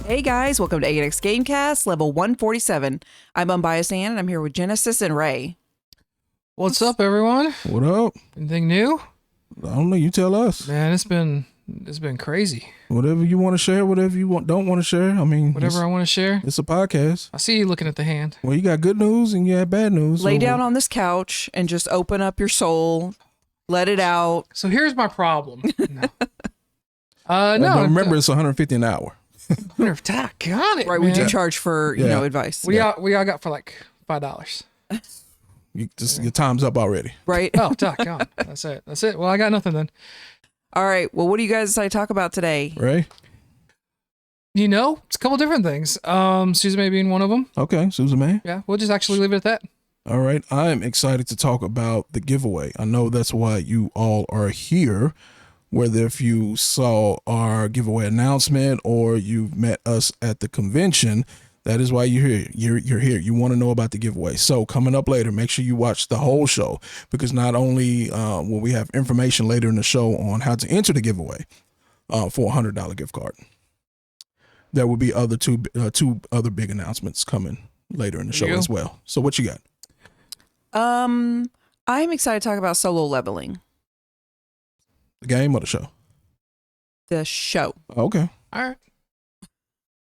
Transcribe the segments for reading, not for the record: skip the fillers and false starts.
Hey guys, welcome to ANX Gamecast, level 147. I'm Unbiased Ann, and I'm here with Genesis and Ray. What's up, everyone? What up? Anything new? I don't know. You tell us. Man, it's been crazy. Whatever you want to share, whatever you don't want to share. I mean, Whatever I want to share. It's a podcast. I see you looking at the hand. Well, you got good news and you have bad news. Lay down on this couch and just open up your soul. Let it out. So here's my problem. No. No, remember it's 150 an hour. Got it. Right, man. we do charge for, advice. We all got for like $5. Your time's up already. Right? Oh, God. That's it. Well, I got nothing then. All right. Well, what do you guys decide to talk about today? Ray? You know, it's a couple different things. Suzume being one of them. Okay, Suzume. Yeah, we'll just actually leave it at that. All right. I'm excited to talk about the giveaway. I know that's why you all are here. Whether if you saw our giveaway announcement or you've met us at the convention, that is why you're here. You're here. You want to know about the giveaway. So coming up later, make sure you watch the whole show, because not only will we have information later in the show on how to enter the giveaway for a $100 gift card, there will be two other big announcements coming later in the show as well. So what you got? I'm excited to talk about solo leveling. The game or the show? The show. Okay. All right.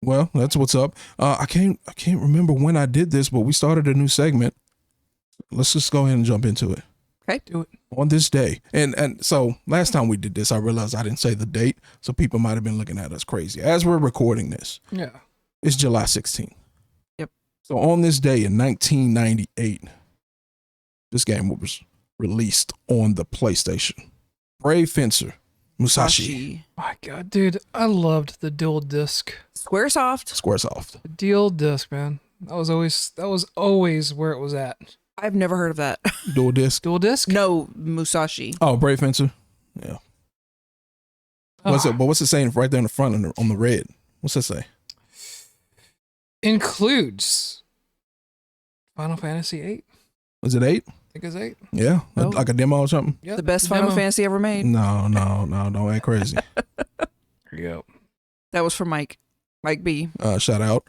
Well, that's what's up. I can't remember when I did this, but we started a new segment. Let's just go ahead and jump into it. Okay. Do it. On this day. And so last time we did this, I realized I didn't say the date, so people might have been looking at us crazy. As we're recording this, Yeah. it's July 16th. Yep. So on this day in 1998, this game was released on the PlayStation. Brave Fencer, Musashi. My God, dude, I loved the dual disc. Squaresoft. The dual disc, man. That was always where it was at. I've never heard of that. Dual disc. Dual disc? No, Musashi. Oh, Brave Fencer. Yeah. What's it? But what's it saying right there in the front on the red? What's that say? Includes Final Fantasy 8. Was it 8? I think it's 8. Yeah, Oh. like a demo or something. Yep, The best Final Fantasy ever made. No, don't act crazy. There you go. That was for Mike B. Shout out.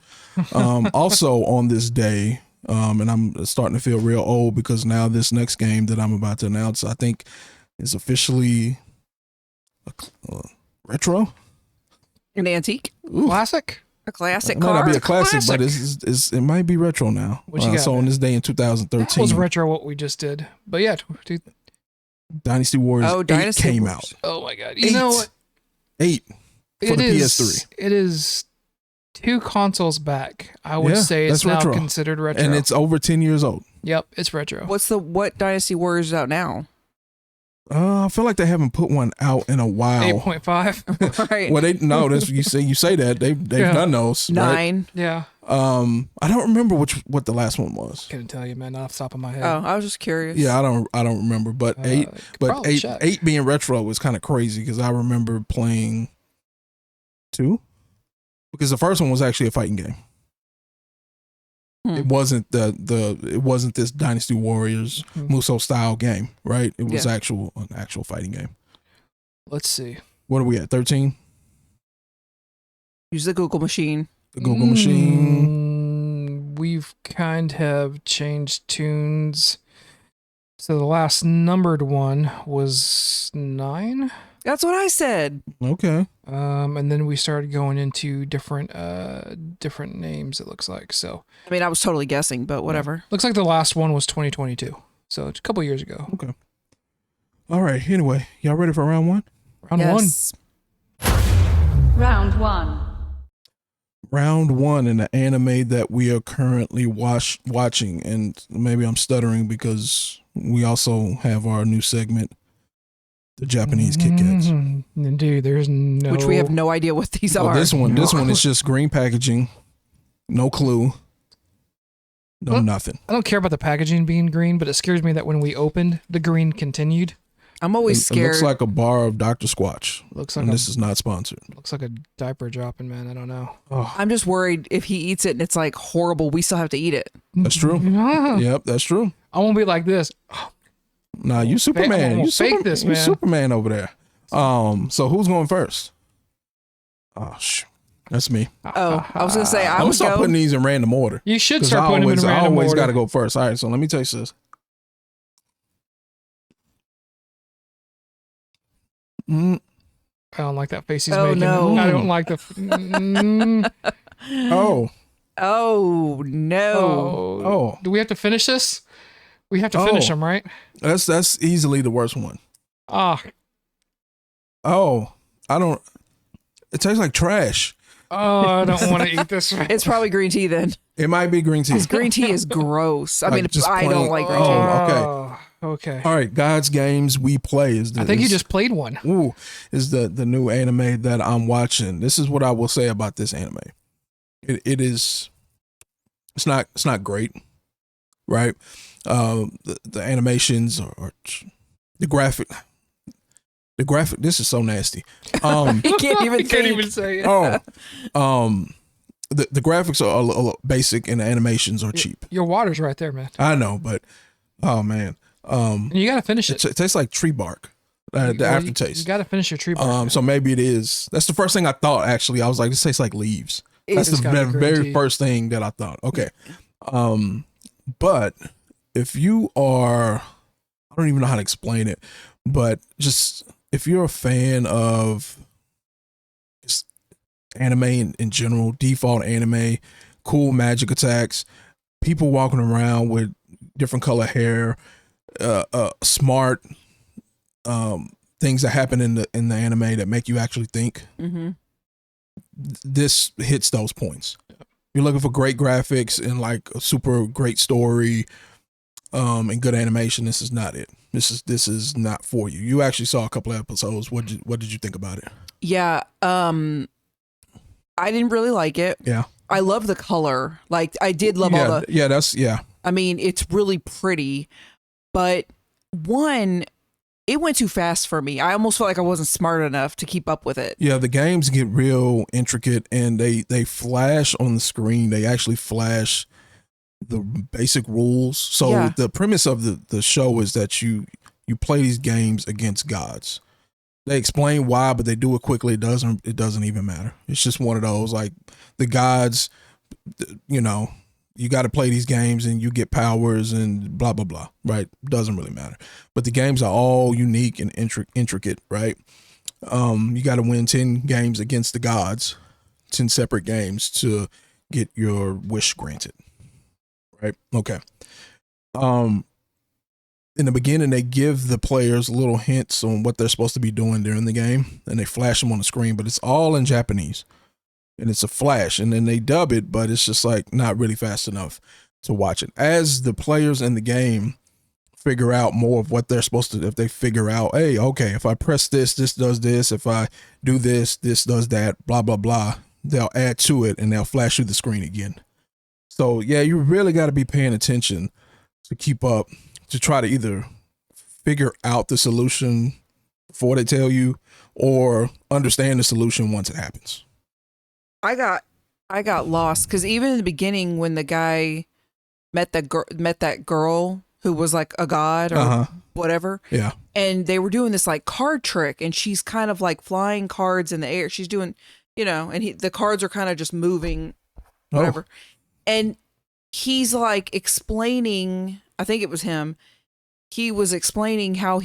Also on this day, and I'm starting to feel real old because now this next game that I'm about to announce, I think, is officially a retro. An antique. Ooh. Classic. A classic It might car. not be a classic, but it might be retro now. What you got, so on this day in 2013, That was retro what we just did. But yeah, dude. Dynasty Warriors 8 Dynasty came Warriors. out. Oh my God. You know what? 8 for the PS3. It is 2 consoles back. I would Yeah, say it's that's now retro. considered retro. And it's over 10 years old. Yep, it's retro. What Dynasty Warriors is out now? I feel like they haven't put one out in a while. 8.5. Right. Well, that's you say that they've done those. 9. Right? Yeah. I don't remember what the last one was. Couldn't tell you, man, not off the top of my head. Oh, I was just curious. Yeah, I don't remember. But probably 8 check. 8 being retro was kind of crazy because I remember playing 2, because the first one was actually a fighting game. It wasn't it wasn't this Dynasty Warriors Muso style game, right? It was an actual fighting game. Let's see. What are we at? 13? Use the Google machine. The Google machine. We've kind of changed tunes. So the last numbered one was 9. That's what I said. Okay. And then we started going into different names, it looks like. So I mean, I was totally guessing, but whatever. looks like the last one was 2022. So it's a couple years ago. Okay. All right. Anyway, y'all ready for round 1? Round Yes. 1. Round 1. Round 1 in the anime that we are currently watching, and maybe I'm stuttering because we also have our new segment, the Japanese Kit Kats. Dude, there's no. Which we have no idea what these Well, are. this one is just green packaging, no clue, nothing. I don't care about the packaging being green, but it scares me that when we opened, the green continued. I'm always It scared. looks like a bar of Dr. Squatch. Looks like And this is not sponsored. Looks like a diaper dropping, man. I don't know. Oh, I'm just worried if he eats it and it's like horrible, we still have to eat it. that's true. Yep, that's true. I won't be like this. Nah, you Superman. I'm gonna fake this, you man. Superman over there. So who's going first? Oh, shoot. That's me. Oh, I was gonna say I I'm gonna would start go. putting these in random order. You should 'Cause start putting them in I random always order. got to go first. All right, so let me taste this. Mm. I don't like that face he's Oh, making. no. I don't like the. Oh, Oh no! Oh. Do we have to finish this? We have to finish them, right? that's easily the worst one. Ah. Oh, I don't. It tastes like trash. Oh, I don't want to eat this. It's probably green tea then. It might be green tea. Because green tea is gross. I Like, mean, just I don't plain- like green tea. Oh, Okay. All right, God's Games We Play is the. I think you just played one. Is the new anime that I'm watching. This is what I will say about this anime. It is. It's not great, right? The animations are the graphic. The graphic. This is so nasty. You can't even I think. can't even say it. The graphics are a little basic and the animations are cheap. Your water's right there, man. I know, but oh man, And you got to finish it. it tastes like tree bark. The aftertaste. You got to finish your tree bark. So maybe it is. That's the first thing I thought. Actually, I was like, this tastes like leaves. That's It's the gotta be green very tea. first thing that I thought. Okay, but if you are, I don't even know how to explain it, but just if you're a fan of just anime in general, default anime, cool magic attacks, people walking around with different color hair, smart things that happen in the anime that make you actually think. Mm-hmm. This hits those points. You're looking for great graphics and like a super great story, and good animation. This is not it. This is not for you. You actually saw a couple of episodes. What did you think about it? Yeah. I didn't really like it. Yeah. I love the color. Like I did love all the. Yeah. I mean, it's really pretty, but it went too fast for me. I almost felt like I wasn't smart enough to keep up with it. Yeah, the games get real intricate and they flash on the screen. They actually flash the basic rules. So Yeah. the premise of the show is that you play these games against gods. They explain why, but they do it quickly. It doesn't even matter. It's just one of those, like, the gods, you know, you got to play these games and you get powers and blah, blah, blah, right? Doesn't really matter. But the games are all unique and intricate, right? You got to win 10 games against the gods, 10 separate games to get your wish granted, right? Okay. In the beginning, they give the players little hints on what they're supposed to be doing during the game, and they flash them on the screen, but it's all in Japanese. And it's a flash, and then they dub it, but it's just like not really fast enough to watch it. As the players in the game figure out more of what they're supposed to, if they figure out, hey, okay, if I press this does this. If I do this does that, blah, blah, blah. They'll add to it, and they'll flash you the screen again. So, yeah, you really got to be paying attention to keep up, to try to either figure out the solution before they tell you or understand the solution once it happens. I got lost because even in the beginning when the guy met that girl who was like a god or whatever, Yeah. and they were doing this like card trick, and she's kind of like flying cards in the air. She's doing, and the cards are kind of just moving, whatever. And he's like explaining, I think it was him. He was explaining how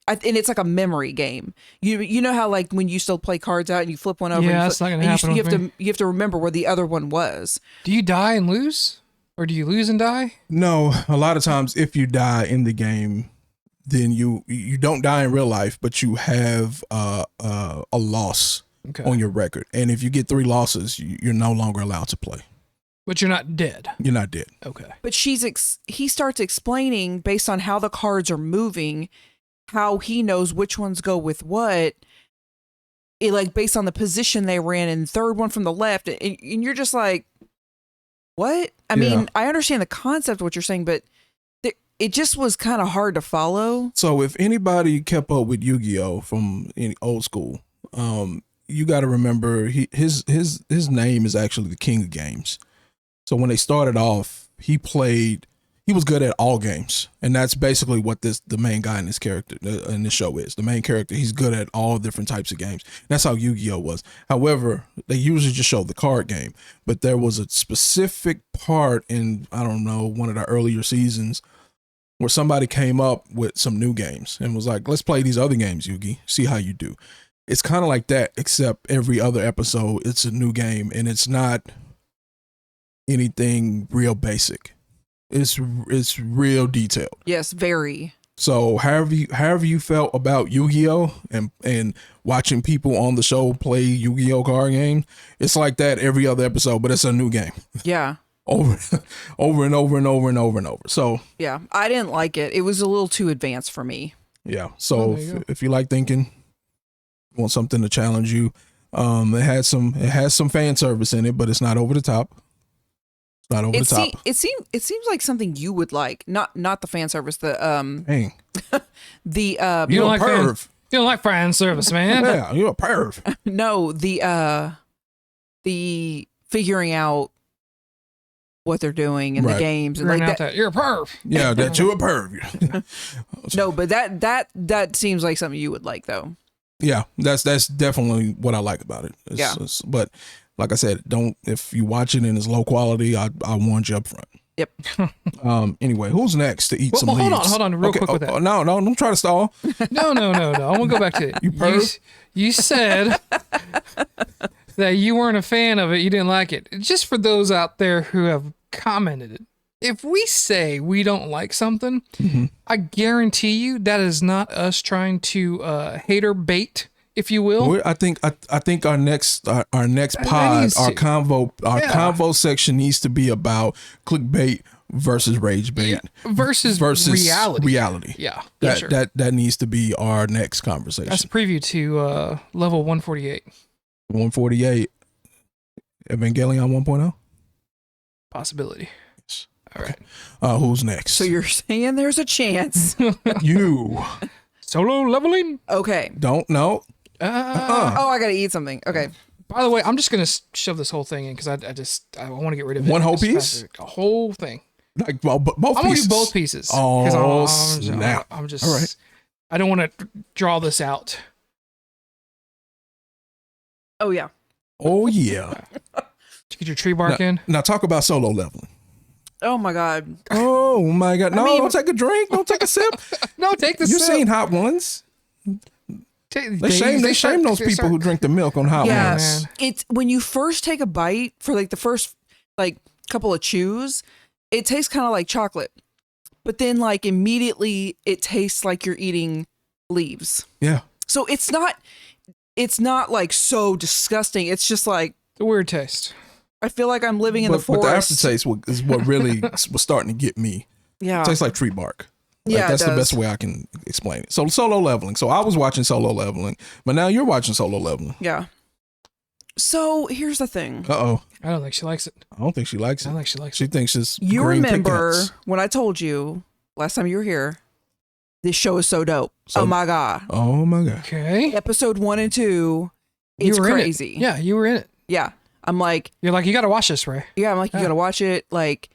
and it's like a memory game. You know how like when you still play cards out and you flip one over. Yeah, that's not gonna happen You have to remember where the other one was. Do you die and lose? Or do you lose and die? No, a lot of times if you die in the game, then you don't die in real life, but you have a loss on your record. And if you get 3 losses, you're no longer allowed to play. But you're not dead. You're not dead. Okay. But he starts explaining based on how the cards are moving, how he knows which ones go with what. Like based on the position they were in, and third one from the left, and you're just like, what? I mean, I understand the concept of what you're saying, but it just was kind of hard to follow. So if anybody kept up with Yu-Gi-Oh from any old school, you got to remember his name is actually the King of Games. So when they started off, he played he was good at all games, and that's basically what the main guy in this character in this show is. The main character, he's good at all different types of games. That's how Yu-Gi-Oh was. However, they usually just show the card game, but there was a specific part in, I don't know, one of the earlier seasons where somebody came up with some new games and was like, let's play these other games, Yugi, see how you do. It's kind of like that, except every other episode it's a new game, and it's not anything real basic. It's real detailed. Yes, very. So however you felt about Yu-Gi-Oh and watching people on the show play Yu-Gi-Oh card game, it's like that every other episode, but it's a new game. Yeah. over and over and over and over and over. So yeah, I didn't like it. It was a little too advanced for me. Yeah. So if you like thinking, want something to challenge you, it has some fan service in it, but it's not over the top. Not over the top. It seems like something you would like. Not the fan service. The Dang. the You don't like perv. You don't like fan service, man. Yeah, you're a perv. no, the figuring out what they're doing in the games and like that. You're a perv. Yeah, that you're a perv. No, but that seems like something you would like though. Yeah, that's definitely what I like about it. But like I said, if you watch it and it's low quality, I warned you up front. Yep. Anyway, who's next to eat some leaves? Hold on, real quick with that. No, don't try to stall. No. I want to go back to it. You perv. You said that you weren't a fan of it. You didn't like it. Just for those out there who have commented it, if we say we don't like something, I guarantee you that is not us trying to hater bait, if you will. I think our next pod, our convo section needs to be about clickbait versus rage bait versus reality. Yeah, sure. That needs to be our next conversation. That's a preview to level 148. 148. Evangelion 1.0? Possibility. Yes. All right. Who's next? So you're saying there's a chance. You. Solo leveling? Okay. Don't know. Oh, I gotta eat something. Okay. By the way, I'm just gonna shove this whole thing in because I want to get rid of it. One whole piece? A whole thing. Like both pieces? I'm gonna do both pieces. Oh, snap. I'm just. All right. I don't want to draw this out. Oh yeah. Oh yeah. Did you get your tree bark in? Now talk about solo leveling. Oh my god. Oh my god. No, don't take a drink. Don't take a sip. No, take the You've sip. seen Hot Ones. They shame those people who drink the milk on Hot Ones. It's when you first take a bite for like the first like couple of chews, it tastes kind of like chocolate. But then like immediately it tastes like you're eating leaves. Yeah. So it's not like so disgusting. It's just like the weird taste. I feel like I'm living in the forest. But the aftertaste is what really was starting to get me. Yeah. It tastes like tree bark. Like, yeah, that's the best way I can explain it. So solo leveling. So I was watching solo leveling, but now you're watching solo leveling. Yeah. So here's the thing. Uh-oh. I don't think she likes it. I don't think she likes it. I don't think she likes it. She thinks it's You green remember pignuts. when I told you last time you were here, this show is so dope. Oh my god. Oh my god. Okay. Episode 1 and 2, it's crazy. Yeah, you were in it. Yeah. I'm like, you're like, you got to watch this, Ray. Yeah, I'm like, you got to watch it. Like,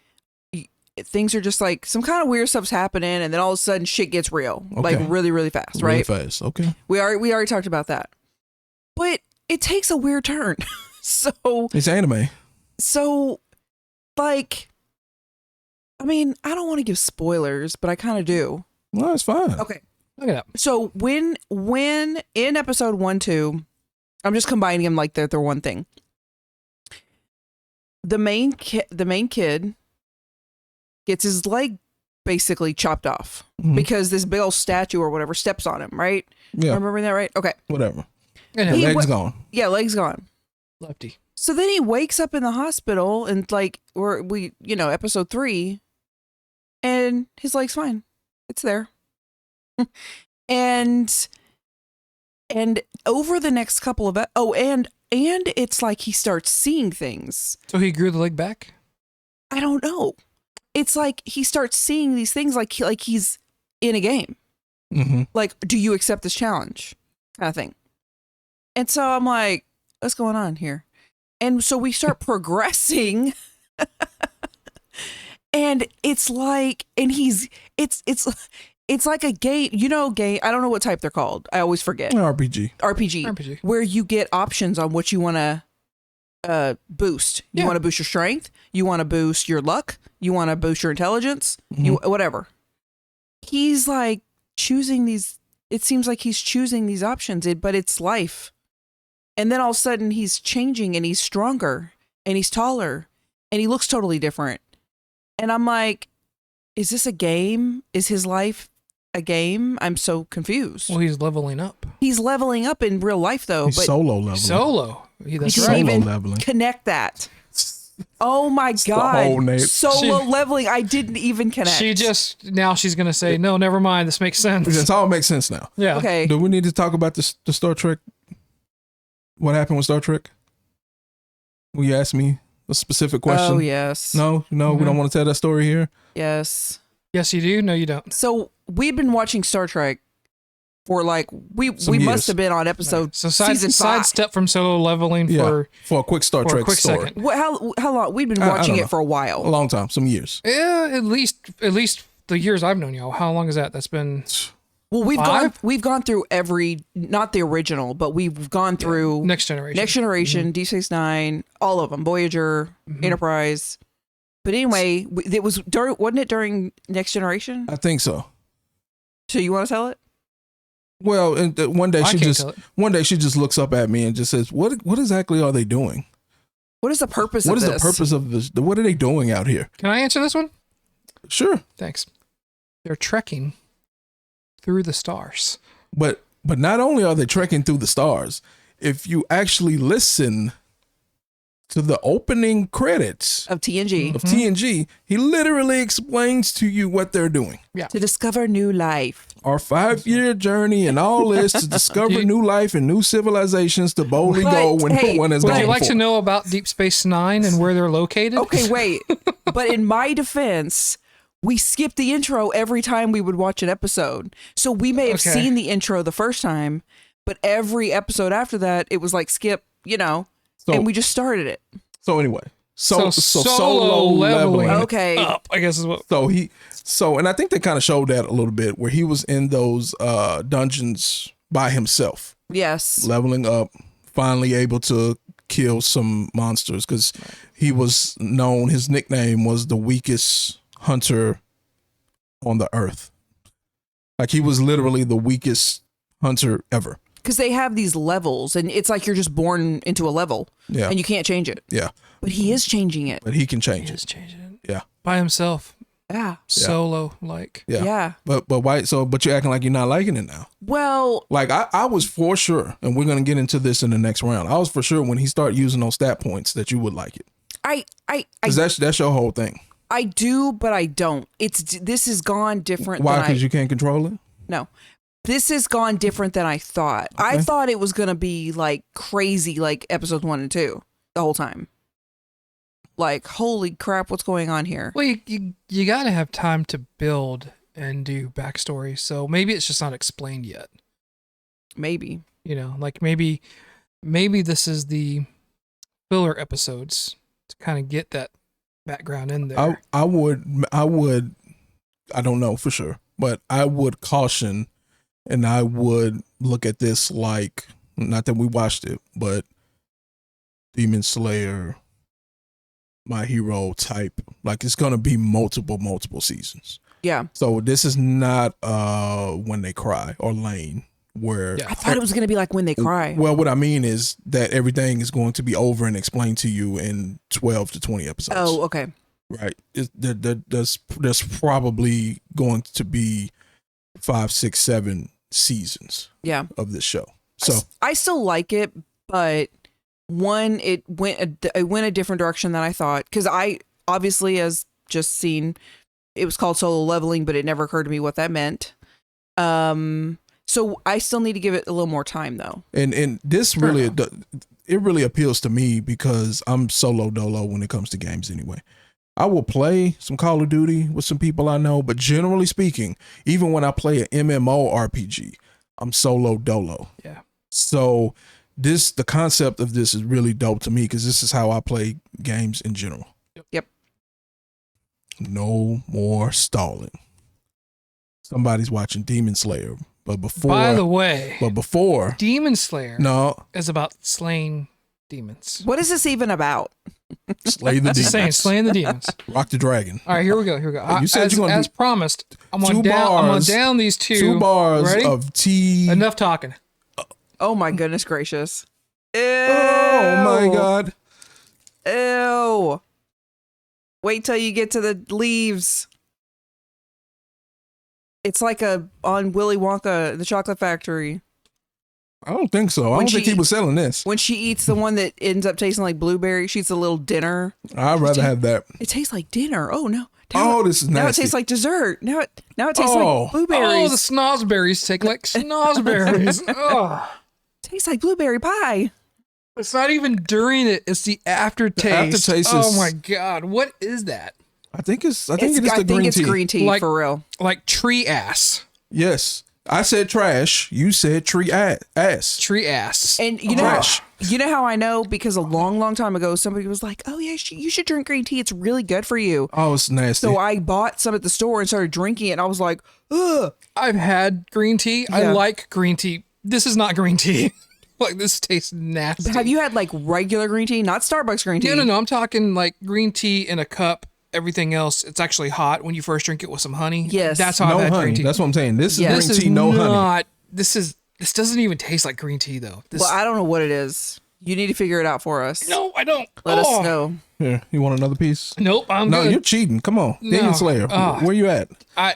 things are just like some kind of weird stuff's happening, and then all of a sudden shit gets real, like really, really fast, right? Really fast. Okay. We already talked about that, but it takes a weird turn. So it's anime. So, like, I mean, I don't want to give spoilers, but I kind of do. Well, it's fine. Okay. Look it up. So when in episode 1, 2, I'm just combining them like they're one thing. The main kid gets his leg basically chopped off because this big old statue or whatever steps on him, right? Yeah. Am I remembering that right? Okay. Whatever. Leg's gone. Yeah, leg's gone. Lefty. So then he wakes up in the hospital and like episode 3, and his leg's fine. It's there. and over the next couple of and it's like he starts seeing things. So he grew the leg back? I don't know. It's like he starts seeing these things like he's in a game. Mm-hmm. Like, do you accept this challenge? Kind of thing. And so I'm like, what's going on here? And so we start progressing. And it's like, and it's like a game, game. I don't know what type they're called. I always forget. RPG, where you get options on what you want to boost. You want to boost your strength. You want to boost your luck. You want to boost your intelligence. Whatever. He's like choosing these. It seems like he's choosing these options, but it's life. And then all of a sudden he's changing and he's stronger and he's taller and he looks totally different. And I'm like, is this a game? Is his life a game? I'm so confused. Well, he's leveling up. He's leveling up in real life, though. He's but solo leveling. That's right. Solo Even leveling. Connect that. Oh my God. Solo leveling. I didn't even connect. She's going to say, no, never mind. This makes sense. It all makes sense now. Yeah. Okay. Do we need to talk about the Star Trek? What happened with Star Trek? Will you ask me a specific question? Oh, yes. No, we don't want to tell that story here. Yes. Yes, you do. No, you don't. So we've been watching Star Trek for like we must have been on episode season 5. Sidestep from solo leveling for a quick Star Trek story. Second. How long? We've been watching it for a while. A long time, some years. Yeah, at least the years I've known y'all. How long is that? That's been. Well, we've gone through every, not the original, but we've gone through Next Generation, Deep Space Nine, all of them, Voyager, Enterprise. But anyway, it was wasn't it during Next Generation? I think so. So you want to tell it? Well, and one day she just looks up at me and just says, "What exactly are they doing? What is the purpose of What this? is the purpose of this? What are they doing out here?" Can I answer this one? Sure. Thanks. They're trekking through the stars. But not only are they trekking through the stars, if you actually listen to the opening credits of TNG, he literally explains to you what they're doing. Yeah. To discover new life. Our 5-year journey and all this to discover new life and new civilizations to boldly go when no one has gone Would you like before. to know about Deep Space Nine and where they're located? Okay, wait. But in my defense, we skipped the intro every time we would watch an episode. So we may have seen the intro the first time, but every episode after that, it was like skip, and we just started it. So anyway, so solo leveling okay up, I guess is what. And I think they kind of showed that a little bit where he was in those dungeons by himself. Yes. Leveling up, finally able to kill some monsters because he was known, his nickname was the weakest hunter on the earth. Like he was literally the weakest hunter ever. Because they have these levels, and it's like you're just born into a level, and you can't change it. Yeah. But he is changing it. But he can change it. Yeah. By himself. Yeah. Solo, like. Yeah. But why? But you're acting like you're not liking it now. Well. Like I was for sure, and we're gonna get into this in the next round. I was for sure when he started using those stat points that you would like it. Because that's your whole thing. I do, but I don't. This has gone different. Why? Because you can't control it? No. This has gone different than I thought. Okay. I thought it was going to be like crazy, like episodes 1 and 2 the whole time. Like, holy crap, what's going on here? Well, you got to have time to build and do backstory. So maybe it's just not explained yet. Maybe. Like maybe this is the filler episodes to kind of get that background in there. I would, I don't know for sure, but I would caution. And I would look at this like, not that we watched it, but Demon Slayer, My Hero type. Like it's going to be multiple seasons. Yeah. So this is not When They Cry or Lane where. I thought it was going to be like When They Cry. Well, what I mean is that everything is going to be over and explained to you in 12 to 20 episodes. Oh, okay. Right. There's probably going to be 5, 6, 7 seasons of this show. So I still like it, but one, it went a different direction than I thought, because I obviously, as just seen, it was called solo leveling, but it never occurred to me what that meant. So I still need to give it a little more time though. And this really, it really appeals to me because I'm solo dolo when it comes to games anyway. I will play some Call of Duty with some people I know, but generally speaking, even when I play an MMO RPG, I'm solo dolo. Yeah. So the concept of this is really dope to me because this is how I play games in general. Yep. No more stalling. Somebody's watching Demon Slayer, but before. By the way, Demon Slayer is about slaying demons. What is this even about? Slay the Just saying, demons. slaying the demons. Rock the dragon. All right, here we go. You said you're gonna as do promised. I'm gonna down these two. 2 bars Ready? of tea. Enough talking. Oh my goodness gracious. Ew. Oh my god. Ew. Wait till you get to the leaves. It's like on Willy Wonka, the Chocolate Factory. I don't think so. I don't think he was selling this. When she eats the one that ends up tasting like blueberry, she eats a little dinner. I'd rather have that. It tastes like dinner. Oh no. This is nasty. Now it tastes like dessert. Now it tastes like blueberries. Oh, the snozberries take like snozberries. Oh. Tastes like blueberry pie. It's not even during it. It's the aftertaste. The aftertaste oh is- my god, what is that? I think it is the green tea. Green tea Like- for real. Like tree ass. Yes. I said trash. You said tree ass. Tree ass. And you know how I know? Because a long, long time ago, somebody was like, "Oh yeah, you should drink green tea. It's really good for you." Oh, it's nasty. So I bought some at the store and started drinking it. And I was like, "Ugh." I've had green tea. Yeah. I like green tea. This is not green tea. Like this tastes nasty. Have you had like regular green tea, not Starbucks green tea? No. I'm talking like green tea in a cup. Everything else, it's actually hot when you first drink it with some honey. Yes. That's how no I've had honey. green tea. That's what I'm saying. This is Yeah. green This is tea, no honey. not. This doesn't even taste like green tea though. Well, I don't know what it is. You need to figure it out for us. No, I don't. Let us know. Here, you want another piece? Nope, I'm No, good. you're cheating. Come on. Demon Slayer. Where you at? I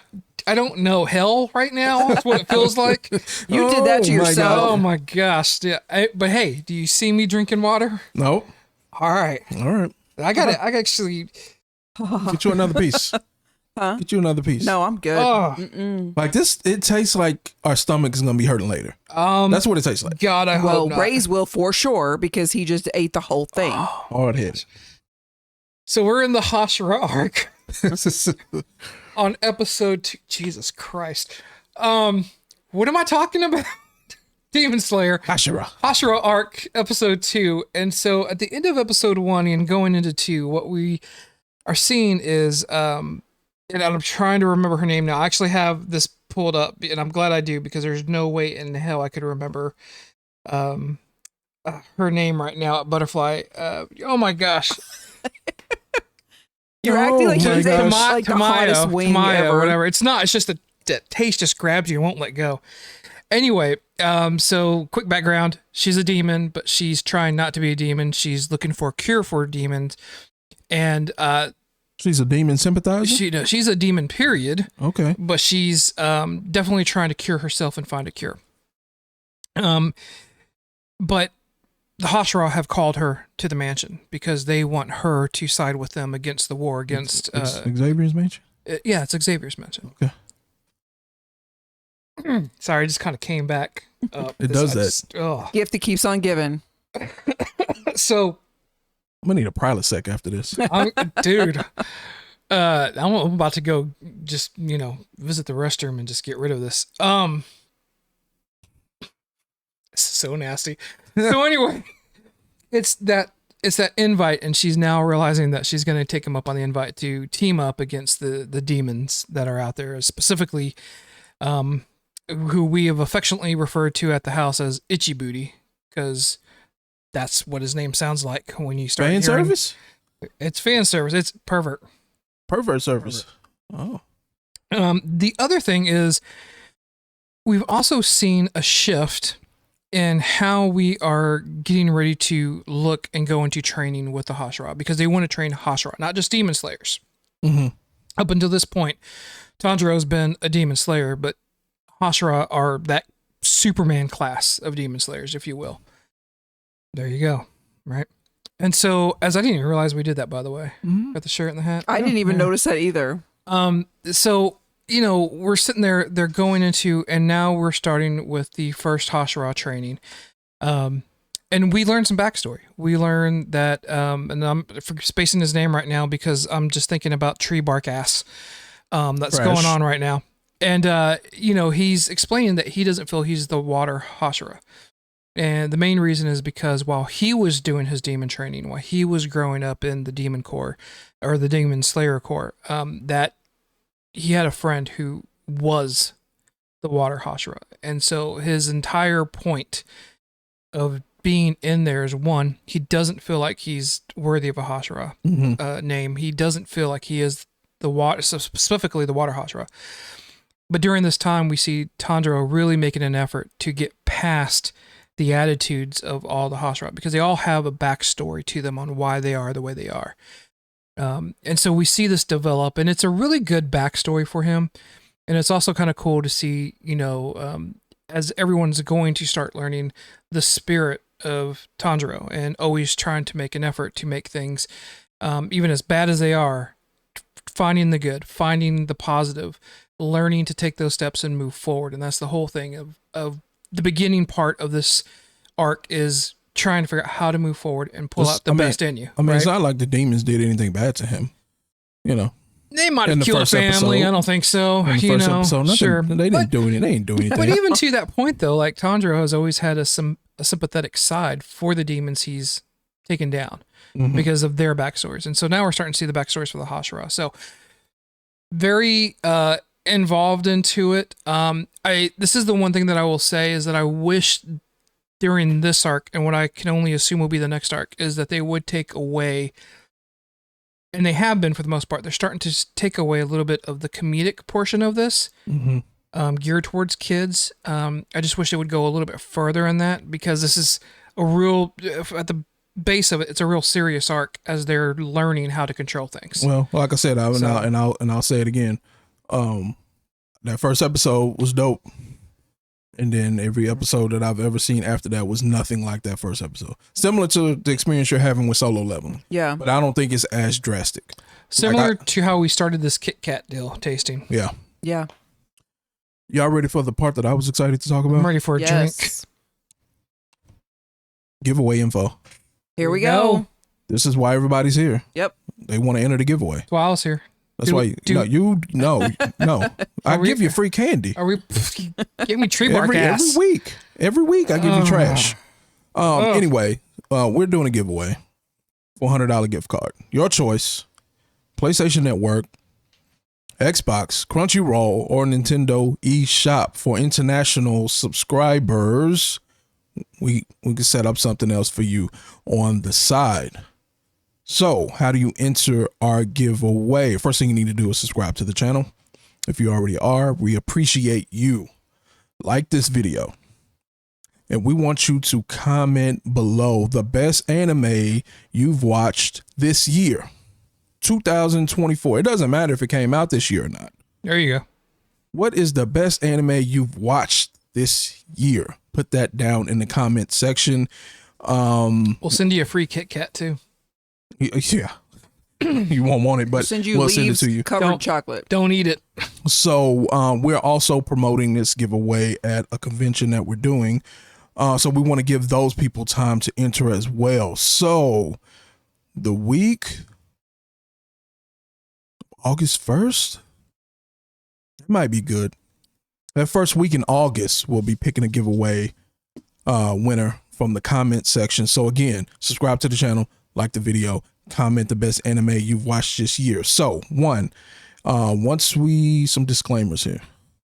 don't know hell right now. That's what it feels like. You did that to my yourself. Oh my gosh. Yeah. But hey, do you see me drinking water? No. All right. All right. I got it. I actually. Get you another piece. Huh? Get you another piece. No, I'm good. Oh, Like this, it tastes like our stomach is gonna be hurting later. That's what it tastes like. God, I Well, hope not. Ray's will for sure because he just ate the whole thing. Hard hit. So we're in the Hashira arc on episode 2. Jesus Christ. What am I talking about? Demon Slayer. Hashira arc episode 2. And so at the end of episode 1 and going into 2, what we are seeing is and I'm trying to remember her name now. I actually have this pulled up and I'm glad I do because there's no way in hell I could remember her name right now. Butterfly. Oh my gosh. You're acting like my she's gosh. like the hottest wing ever. or whatever. It's not. It's just the taste just grabs you and won't let go. Anyway, so quick background. She's a demon, but she's trying not to be a demon. She's looking for a cure for demons. And She's a demon sympathizer? she's a demon, period. Okay. But she's definitely trying to cure herself and find a cure. But the Hashira have called her to the mansion because they want her to side with them against the war against It's Xavier's mansion? yeah, it's Xavier's mansion. Okay. Sorry, I just kind of came back up. It does that. Gift that keeps on giving. So I'm gonna need a Prilosec after this. dude, I'm about to go just, visit the restroom and just get rid of this. It's so nasty. So anyway, it's that invite, and she's now realizing that she's going to take him up on the invite to team up against the demons that are out there, specifically, who we have affectionately referred to at the house as Itchy Booty, because that's what his name sounds like when you start Fan hearing. service? It's fan service. It's pervert. Pervert service. Oh. The other thing is we've also seen a shift in how we are getting ready to look and go into training with the Hashira, because they want to train Hashira, not just demon slayers. Mm-hmm. Up until this point, Tanjiro's been a demon slayer, but Hashira are that Superman class of demon slayers, if you will. There you go. Right. And so, as I didn't even realize we did that, by the way. Mm-hmm. Got the shirt and the hat. I didn't even notice that either. So, we're sitting there, they're going into, and now we're starting with the first Hashira training. And we learned some backstory. We learned that, and I'm spacing his name right now because I'm just thinking about tree bark ass, that's Fresh. going on right now. And, he's explaining that he doesn't feel he's the water Hashira. And the main reason is because while he was doing his demon training, while he was growing up in the demon corps or the demon slayer corps, that he had a friend who was the water Hashira. And so his entire point of being in there is, one, he doesn't feel like he's worthy of a Hashira name. He doesn't feel like he is the water, specifically the water Hashira. But during this time, we see Tanjiro really making an effort to get past the attitudes of all the Hashira, because they all have a backstory to them on why they are the way they are. And so we see this develop, and it's a really good backstory for him. And it's also kind of cool to see, as everyone's going to start learning the spirit of Tanjiro and always trying to make an effort to make things, even as bad as they are, finding the good, finding the positive, learning to take those steps and move forward. And that's the whole thing of the beginning part of this arc, is trying to figure out how to move forward and pull out the best in you. I mean, right? It's not like the demons did anything bad to him, They might have killed a family. I don't think so. In the first episode, nothing, sure. They didn't do anything. They didn't do anything. But even to that point, though, like Tanjiro has always had a sympathetic side for the demons he's taken down because of their backstories. And so now we're starting to see the backstories for the Hashira. So very involved into it. This is the one thing that I will say is that I wish during this arc, and what I can only assume will be the next arc, is that they would take away, and they have been for the most part, they're starting to take away a little bit of the comedic portion of this, geared towards kids. I just wish it would go a little bit further in that, because this is a real, at the base of it, it's a real serious arc as they're learning how to control things. Well, like I said, I'll say it again. That first episode was dope. And then every episode that I've ever seen after that was nothing like that first episode. Similar to the experience you're having with Solo Leveling. Yeah. But I don't think it's as drastic. Similar to how we started this Kit Kat deal tasting. Yeah. Yeah. Y'all ready for the part that I was excited to talk about? I'm ready for a drink. Giveaway info. Here we go. This is why everybody's here. Yep. They want to enter the giveaway. That's why I was here. That's why no. I give you free candy. Are we give me tree bark ass Every week I give you trash. Anyway, we're doing a giveaway. $400 gift card. Your choice. PlayStation Network, Xbox, Crunchyroll, or Nintendo eShop. For international subscribers, we can set up something else for you on the side. So, how do you enter our giveaway? First thing you need to do is subscribe to the channel. If you already are, we appreciate you. Like this video. And we want you to comment below the best anime you've watched this year. 2024. It doesn't matter if it came out this year or not. There you go. What is the best anime you've watched this year? Put that down in the comment section. We'll send you a free Kit Kat too. Yeah. You won't want it, but we'll send it to you. Covered chocolate. Don't eat it. So we're also promoting this giveaway at a convention that we're doing. So we want to give those people time to enter as well. So the week, August 1st, it might be good. That first week in August, we'll be picking a giveaway winner from the comment section. So again, subscribe to the channel, like the video, comment the best anime you've watched this year. So some disclaimers here.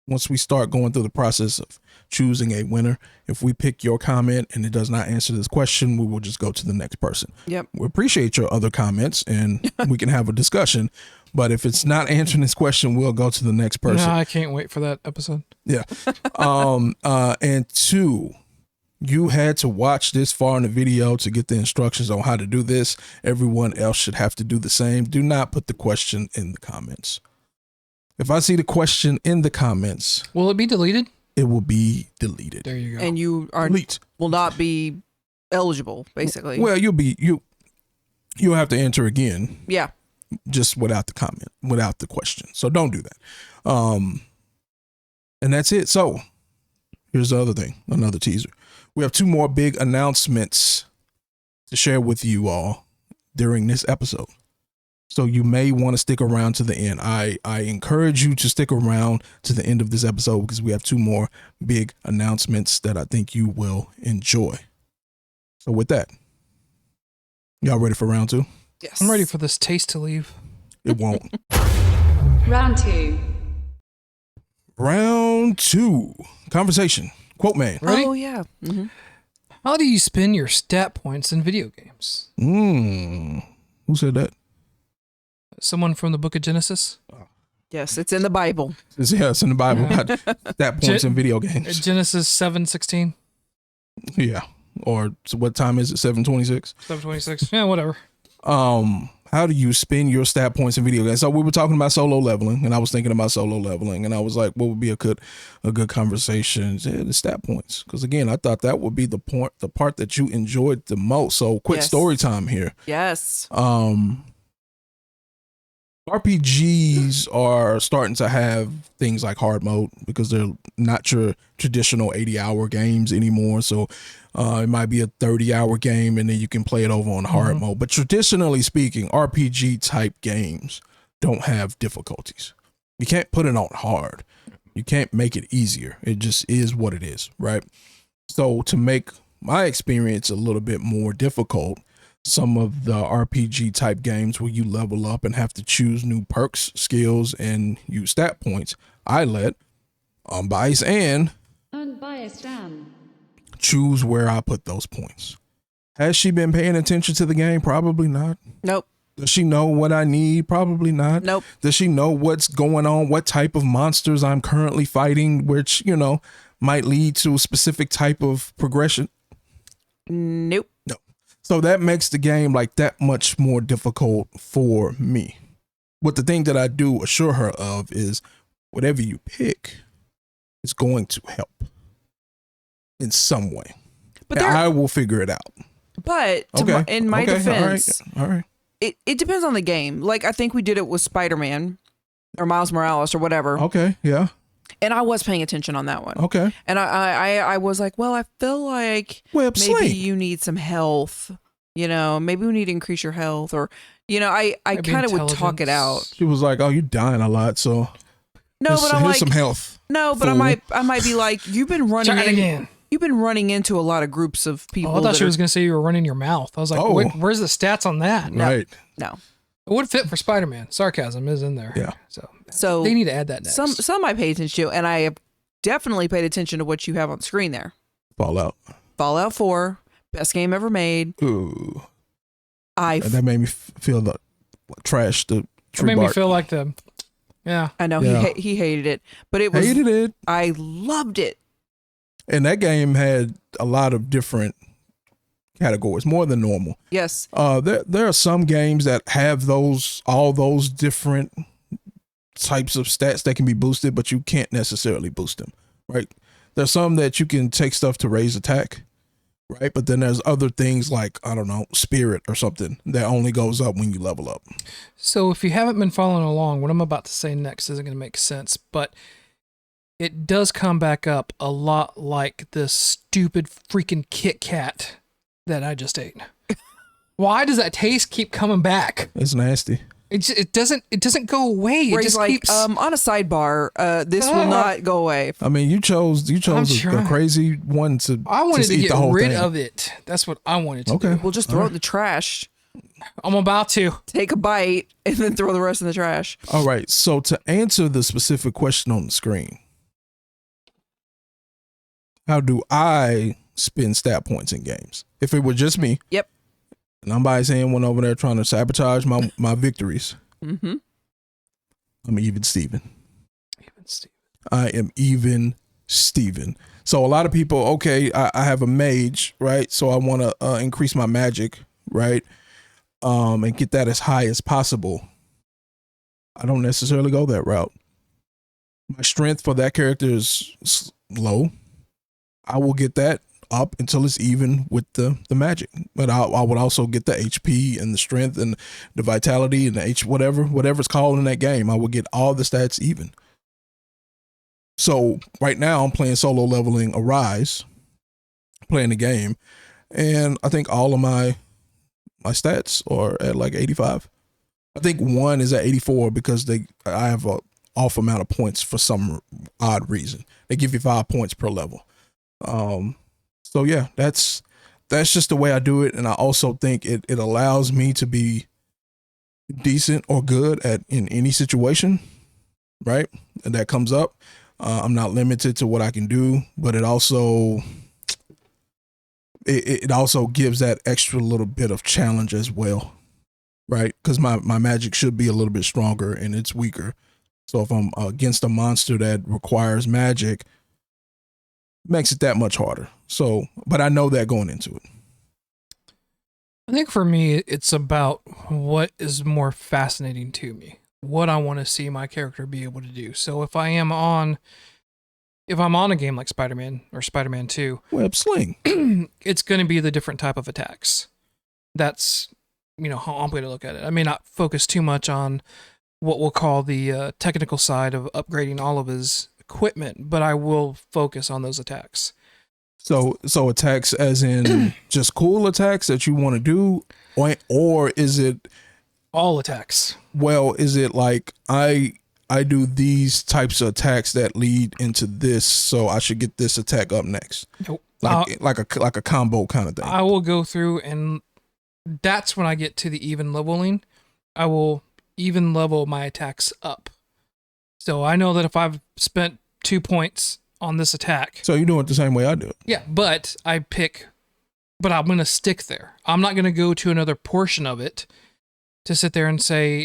Once we start going through the process of choosing a winner, if we pick your comment and it does not answer this question, we will just go to the next person. Yep. We appreciate your other comments and we can have a discussion. But if it's not answering this question, we'll go to the next person. No, I can't wait for that episode. Yeah. And two, you had to watch this far in the video to get the instructions on how to do this. Everyone else should have to do the same. Do not put the question in the comments. If I see the question in the comments, will it be deleted? It will be deleted. There you go. And you will not be eligible, basically. Well, you'll have to enter again. Yeah. Just without the comment, without the question. So don't do that. And that's it. So here's the other thing, another teaser. We have two more big announcements to share with you all during this episode. So you may want to stick around to the end. I encourage you to stick around to the end of this episode because we have 2 more big announcements that I think you will enjoy. So with that, y'all ready for round 2? Yes. I'm ready for this taste to leave. It won't. Round 2. Round 2. Conversation. Quote man. Ready? Oh, yeah. Mm-hmm. How do you spend your stat points in video games? Who said that? Someone from the book of Genesis? Yes, it's in the Bible. It's in the Bible. Stat points in video games. Genesis 7:16. Yeah. Or so what time is it? 7:26? 7:26. Yeah, whatever. How do you spend your stat points in video games? So we were talking about solo leveling, and I was thinking about solo leveling, and I was like, what would be a good conversation? Yeah, the stat points, because again, I thought that would be the part that you enjoyed the most. So quick story time here. Yes. RPGs are starting to have things like hard mode because they're not your traditional 80-hour games anymore. So it might be a 30-hour game and then you can play it over on hard mode. But traditionally speaking, RPG type games don't have difficulties. You can't put it on hard. You can't make it easier. It just is what it is, right? So to make my experience a little bit more difficult, some of the RPG type games where you level up and have to choose new perks, skills, and use stat points, I let Unbiased Ann choose where I put those points. Has she been paying attention to the game? Probably not. Nope. Does she know what I need? Probably not. Nope. Does she know what's going on, what type of monsters I'm currently fighting, which, might lead to a specific type of progression? Nope. No. So that makes the game like that much more difficult for me. But the thing that I do assure her of is whatever you pick is going to help in some way. But I will figure it out. But in my defense, all right. It depends on the game. Like I think we did it with Spider-Man or Miles Morales or whatever. Okay, yeah. And I was paying attention on that one. Okay. And I was like, well, I feel like maybe you need some health. Maybe we need to increase your health, or I kind of would talk it out. She was like, "Oh, you're dying a lot, so but I'm like some health." No, but fool. I might be like, you've been running again. You've been running into a lot of groups of people. I thought she was going to say you were running your mouth. I was like, where's the stats on that? Right. No. It would fit for Spider-Man. Sarcasm is in there. Yeah. So they need to add that next. Some I pay attention to, and I have definitely paid attention to what you have on the screen there. Fallout 4, best game ever made. Ooh. That made me feel the trash. It made me feel like yeah. I know he hated it, but hated it. I loved it. And that game had a lot of different categories, more than normal. Yes. There are some games that have all those different types of stats that can be boosted, but you can't necessarily boost them, right? There's some that you can take stuff to raise attack, right? But then there's other things like, I don't know, spirit or something that only goes up when you level up. So if you haven't been following along, what I'm about to say next isn't going to make sense, but it does come back up a lot like this stupid freaking Kit Kat that I just ate. Why does that taste keep coming back? It's nasty. It doesn't go away. Where It just like, keeps on a sidebar, this will not go away. I mean, you chose a crazy one to I wanted to eat get the whole rid thing. of it. That's what I wanted to do. We'll just throw it in the trash. I'm about to Take a bite and then throw the rest in the trash. All right. So to answer the specific question on the screen, how do I spend stat points in games? If it were just me. Yep. And I'm by saying one over there trying to sabotage my victories. Mm-hmm. I'm even Steven. I am even Steven. So a lot of people, okay, I have a mage, right? So I want to increase my magic, right? And get that as high as possible. I don't necessarily go that route. My strength for that character is low. I will get that up until it's even with the magic, but I would also get the HP and the strength and the vitality and the whatever's called in that game. I will get all the stats even. So right now I'm playing solo leveling Arise, playing the game, and I think all of my stats are at like 85. I think 1 is at 84 because I have a off amount of points for some odd reason. They give you 5 points per level. So yeah, that's just the way I do it. And I also think it allows me to be decent or good in any situation, right? And that comes up. I'm not limited to what I can do, but it also gives that extra little bit of challenge as well, right? Because my magic should be a little bit stronger and it's weaker. So if I'm against a monster that requires magic, it makes it that much harder. So, but I know that going into it. I think for me, it's about what is more fascinating to me, what I want to see my character be able to do. So if I'm on a game like Spider-Man or Spider-Man 2, web sling, it's going to be the different type of attacks. That's, how I'm going to look at it. I may not focus too much on what we'll call the technical side of upgrading all of his equipment, but I will focus on those attacks. So attacks as in just cool attacks that you want to do, or is it all attacks? Well, is it like I do these types of attacks that lead into this, so I should get this attack up next? Nope. Like a combo kind of thing. I will go through, and that's when I get to the even leveling. I will even level my attacks up. So I know that if I've spent 2 points on this attack. So you do it the same way I do it. Yeah, but I'm going to stick there. I'm not going to go to another portion of it to sit there and say,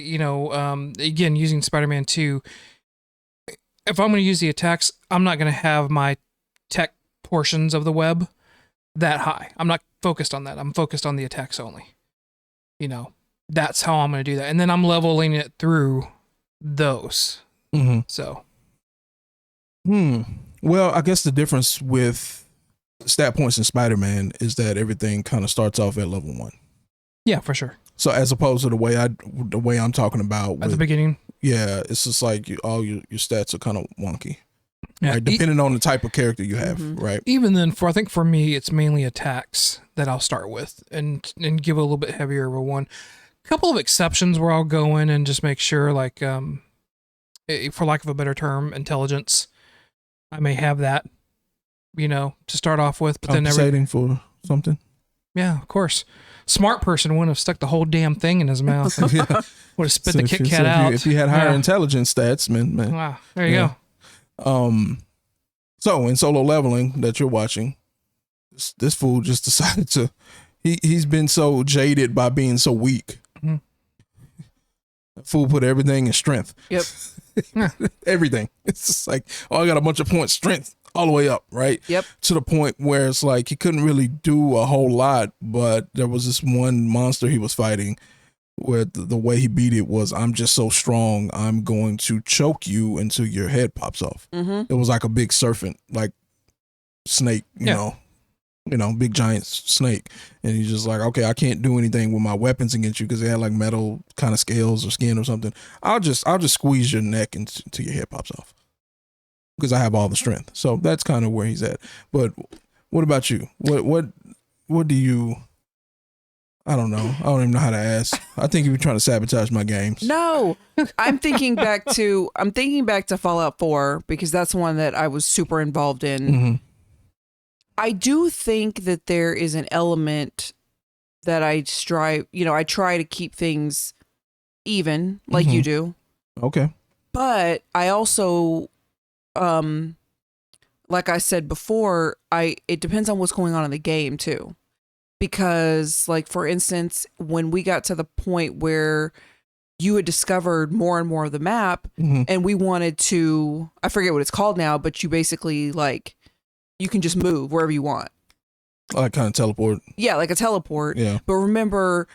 again, using Spider-Man 2, if I'm going to use the attacks, I'm not going to have my tech portions of the web that high. I'm not focused on that. I'm focused on the attacks only. That's how I'm going to do that. And then I'm leveling it through those. Mm-hmm. So. Well, I guess the difference with stat points in Spider-Man is that everything kind of starts off at level 1. Yeah, for sure. So as opposed to the way I'm talking about at the beginning. Yeah, it's just like all your stats are kind of wonky. Yeah, right? Depending on the type of character you have, right? Even then, I think for me, it's mainly attacks that I'll start with and give a little bit heavier of a one. A couple of exceptions where I'll go in and just make sure, like, for lack of a better term, intelligence. I may have that, to start off with, but then compensating for something. Yeah, of course. Smart person wouldn't have stuck the whole damn thing in his mouth. Yeah. Would have spit the Kit Kat out. If you had higher intelligence stats, man. Wow, there you go. So in solo leveling that you're watching, this fool just decided to. He's been so jaded by being so weak. Mm-hmm. Fool put everything in strength. Yep. Everything. It's just like, I got a bunch of points, strength all the way up, right? Yep. To the point where it's like he couldn't really do a whole lot, but there was this one monster he was fighting where the way he beat it was, I'm just so strong, I'm going to choke you until your head pops off. Mm-hmm. It was like a big serpent, like snake, you know, big giant snake. And he's just like, okay, I can't do anything with my weapons against you because they had like metal kind of scales or skin or something. I'll just squeeze your neck until your head pops off because I have all the strength. So that's kind of where he's at. But what about you? What do you? I don't know. I don't even know how to ask. I think you're trying to sabotage my games. No, I'm thinking back to Fallout 4 because that's one that I was super involved in. Mm-hmm. I do think that there is an element that I try to keep things even like you do. Okay. But I also, like I said before, it depends on what's going on in the game too. Because like, for instance, when we got to the point where you had discovered more and more of the map and we wanted to, I forget what it's called now, but you basically like, you can just move wherever you want. Like kind of teleport. Yeah, like a teleport. Yeah. But remember,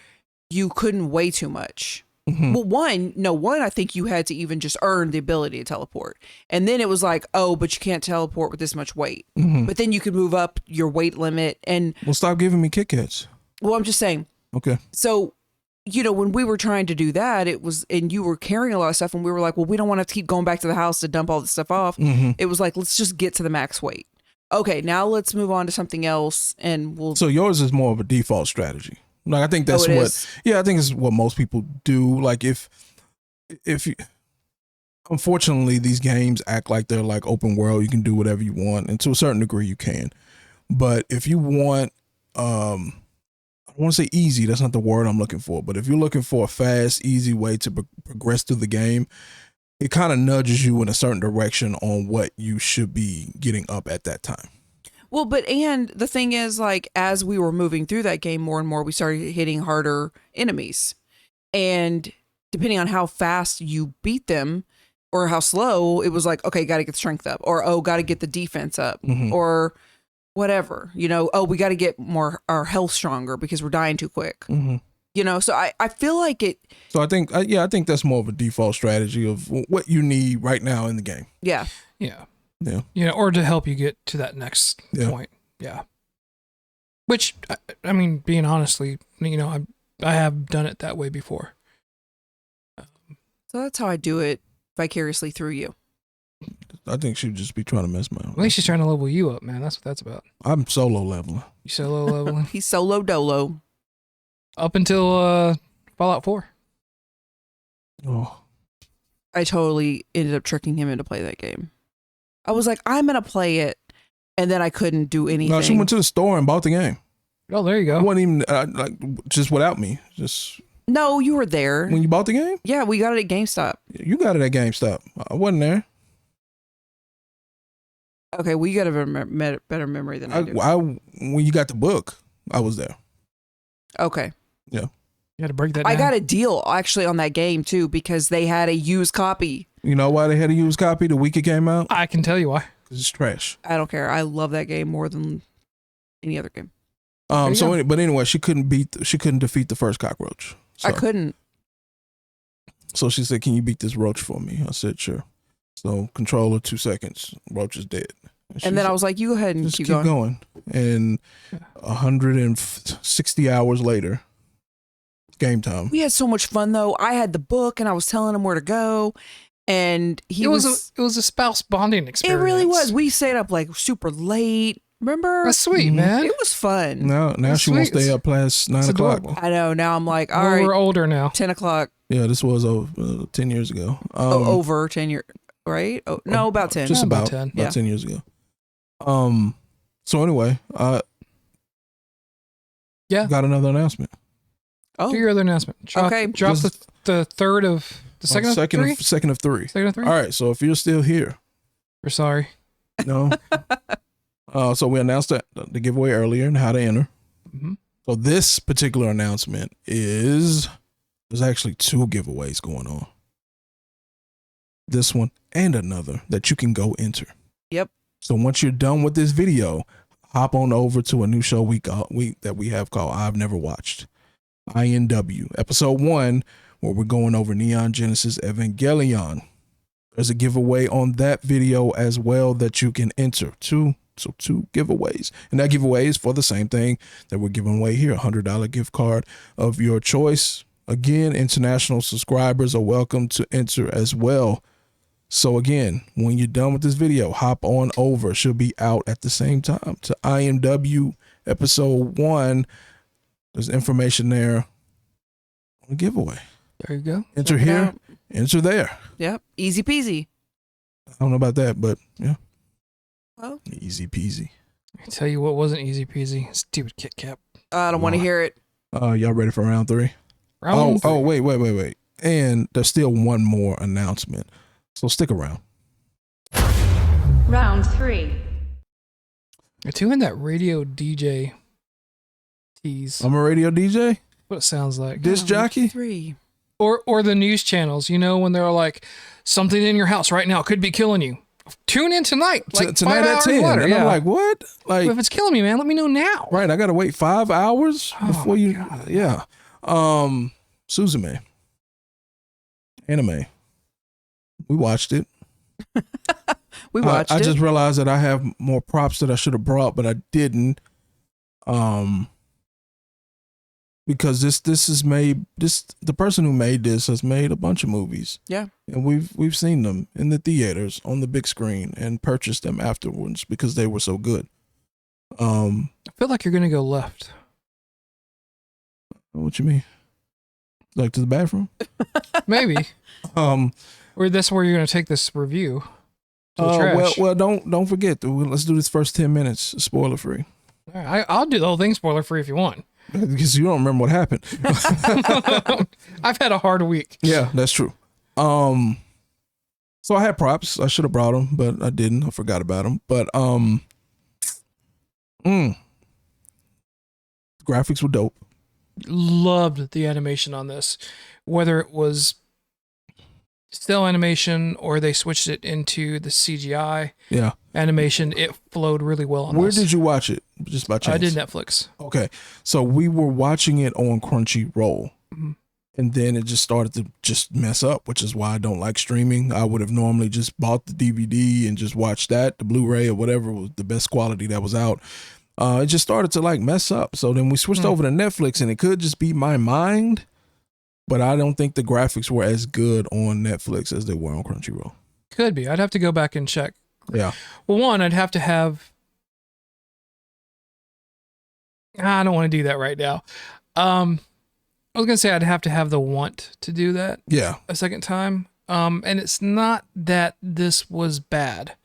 you couldn't weigh too much. Mm-hmm. Well, one, I think you had to even just earn the ability to teleport. And then it was like, oh, but you can't teleport with this much weight. Mm-hmm. But then you could move up your weight limit. And well, stop giving me Kit Kats. well, I'm just saying. Okay. So, when we were trying to do that, it was, and you were carrying a lot of stuff, and we were like, well, we don't want to have to keep going back to the house to dump all this stuff off. Mm-hmm. It was like, let's just get to the max weight. Okay, now let's move on to something else, and we'll. So yours is more of a default strategy. Like I think that's Oh, it what. is? Yeah, I think it's what most people do. Like if you, unfortunately, these games act like they're like open world. You can do whatever you want, and to a certain degree, you can. But if you want, I don't want to say easy. That's not the word I'm looking for. But if you're looking for a fast, easy way to progress through the game, it kind of nudges you in a certain direction on what you should be getting up at that time. Well, and the thing is, like, as we were moving through that game more and more, we started hitting harder enemies. And depending on how fast you beat them or how slow, it was like, okay, got to get the strength up, or, oh, got to get the defense up, or whatever, oh, we got to get our health stronger because we're dying too quick. So I feel like it. So I think that's more of a default strategy of what you need right now in the game. Yeah. Or to help you get to that next point. Yeah. Which, I mean, being honestly, I have done it that way before. So that's how I do it vicariously through you. I think she'd just be trying to mess my. At least she's trying to level you up, man. That's what that's about. I'm solo leveling. You solo leveling? He's solo dolo. Up until Fallout 4. Oh. I totally ended up tricking him into play that game. I was like, I'm going to play it. And then I couldn't do anything. No, she went to the store and bought the game. Oh, there you go. It wasn't even just without me. Just no, you were there. When you bought the game? Yeah, we got it at GameStop. You got it at GameStop. I wasn't there. Okay, well, you got a better memory than I do. When you got the book, I was there. Okay. Yeah. You got to break that down. I got a deal actually on that game too because they had a used copy. You know why they had a used copy the week it came out? I can tell you why. Because it's trash. I don't care. I love that game more than any other game. But anyway, she couldn't defeat the first cockroach. So. I couldn't. So she said, "Can you beat this roach for me?" I said, "Sure." So controller, 2 seconds, roach is dead. And then I was like, "You go ahead and just keep going." And 160 hours later, game time. We had so much fun though. I had the book and I was telling him where to go, and it was a spouse bonding experience. It really was. We stayed up like super late. Remember? That's sweet, man. It was fun. Now she won't stay up past 9 o'clock. Adorable. I know. Now I'm like, all right. We're older now. 10 o'clock. Yeah, this was 10 years ago. Over 10 years, right? Oh, no, about 10. Just about 10. About 10 years ago. So anyway, got another announcement. Oh, do your other announcement. Drop the third of the second of three. Second of three. Second of three. All right. So if you're still here, we're sorry. No. So we announced the giveaway earlier and how to enter. Mm-hmm. So this particular announcement there's actually 2 giveaways going on. This one and another that you can go enter. Yep. So once you're done with this video, hop on over to a new show that we have called I've Never Watched. INW, episode 1, where we're going over Neon Genesis Evangelion. There's a giveaway on that video as well that you can enter. 2 giveaways. And that giveaway is for the same thing that we're giving away here, a $100 gift card of your choice. Again, international subscribers are welcome to enter as well. So again, when you're done with this video, hop on over. She'll be out at the same time to IMW episode 1. There's information there on the giveaway. There you go. Enter here, enter there. Yep. Easy peasy. I don't know about that, but yeah. Well, easy peasy. I tell you what wasn't easy peasy. Stupid Kit Kat. I don't want to hear it. Y'all ready for round 3? Round 3. Oh, wait. And there's still one more announcement. So stick around. Round 3. You're doing that radio DJ tease. I'm a radio DJ? What it sounds like. Disc jockey? 3. Or the news channels, when they're like, something in your house right now could be killing you. Tune in tonight. Like tonight 5 at hours 10. later. And I'm like, what? Like, if it's killing me, man, let me know now. Right, I gotta wait 5 hours before you. God. Yeah. Suzume. Anime. We watched it. We watched it. I just realized that I have more props that I should have brought, but I didn't. Because the person who made this has made a bunch of movies. Yeah. And we've seen them in the theaters on the big screen and purchased them afterwards because they were so good. I feel like you're gonna go left. What you mean? Like to the bathroom? Maybe. Um. Or that's where you're going to take this review. To the trash. Well, don't forget. Let's do this first 10 minutes spoiler free. All right, I'll do the whole thing spoiler free if you want. Because you don't remember what happened. I've had a hard week. Yeah, that's true. So I had props. I should have brought them, but I didn't. I forgot about them. But graphics were dope. Loved the animation on this, whether it was still animation or they switched it into the CGI animation. It flowed really well on Where this. did you watch it? Just by chance? I did Netflix. Okay, so we were watching it on Crunchyroll. Mm-hmm. And then it just started to just mess up, which is why I don't like streaming. I would have normally just bought the DVD and just watched that, the Blu-ray or whatever was the best quality that was out. It just started to like mess up. So then we switched over to Netflix, and it could just be my mind, but I don't think the graphics were as good on Netflix as they were on Crunchyroll. Could be. I'd have to go back and check. Yeah. Well, one, I'd have to have. I don't want to do that right now. I was going to say I'd have to have the want to do that a second time. And it's not that this was bad,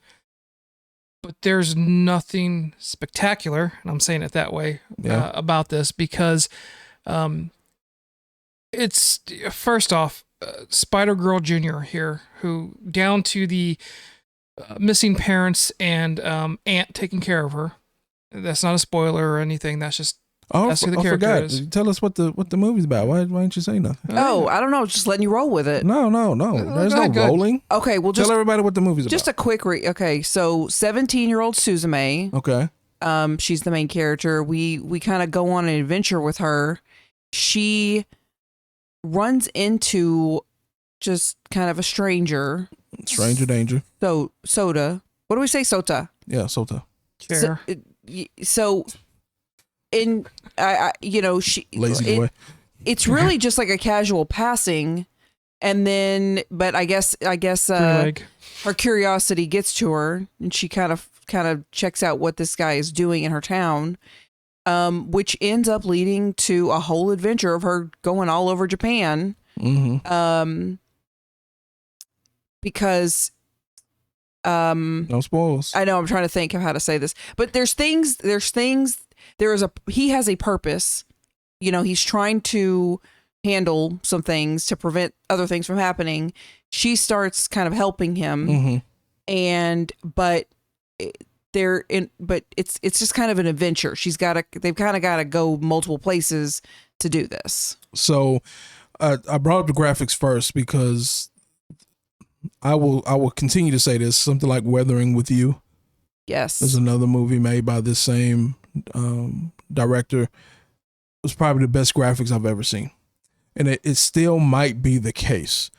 but there's nothing spectacular, and I'm saying it that way, about this because it's, first off, Spider-Girl Jr. here, who down to the missing parents and aunt taking care of her. That's not a spoiler or anything. That's just that's who the character is. Tell us what the movie's about. Why didn't you say nothing? Oh, I don't know. Just letting you roll with it. No. There's no rolling. Okay, well, just tell everybody what the movie's about. Just a quick okay, so 17-year-old Suzume. Okay. She's the main character. We kind of go on an adventure with her. She runs into just kind of a stranger. Stranger danger. So Soda. What do we say? Sota. Yeah, Sota. So in she lazy boy. It's really just like a casual passing, and then but I guess her curiosity gets to her, and she kind of checks out what this guy is doing in her town, which ends up leading to a whole adventure of her going all over Japan. Mm-hmm. Because no spoils. I know, I'm trying to think of how to say this, but he has a purpose. He's trying to handle some things to prevent other things from happening. She starts kind of helping him, but it's just kind of an adventure. They've kind of got to go multiple places to do this. So I brought up the graphics first because I will continue to say this. Something like Weathering with You. Yes. There's another movie made by this same director. It was probably the best graphics I've ever seen. And it still might be the case.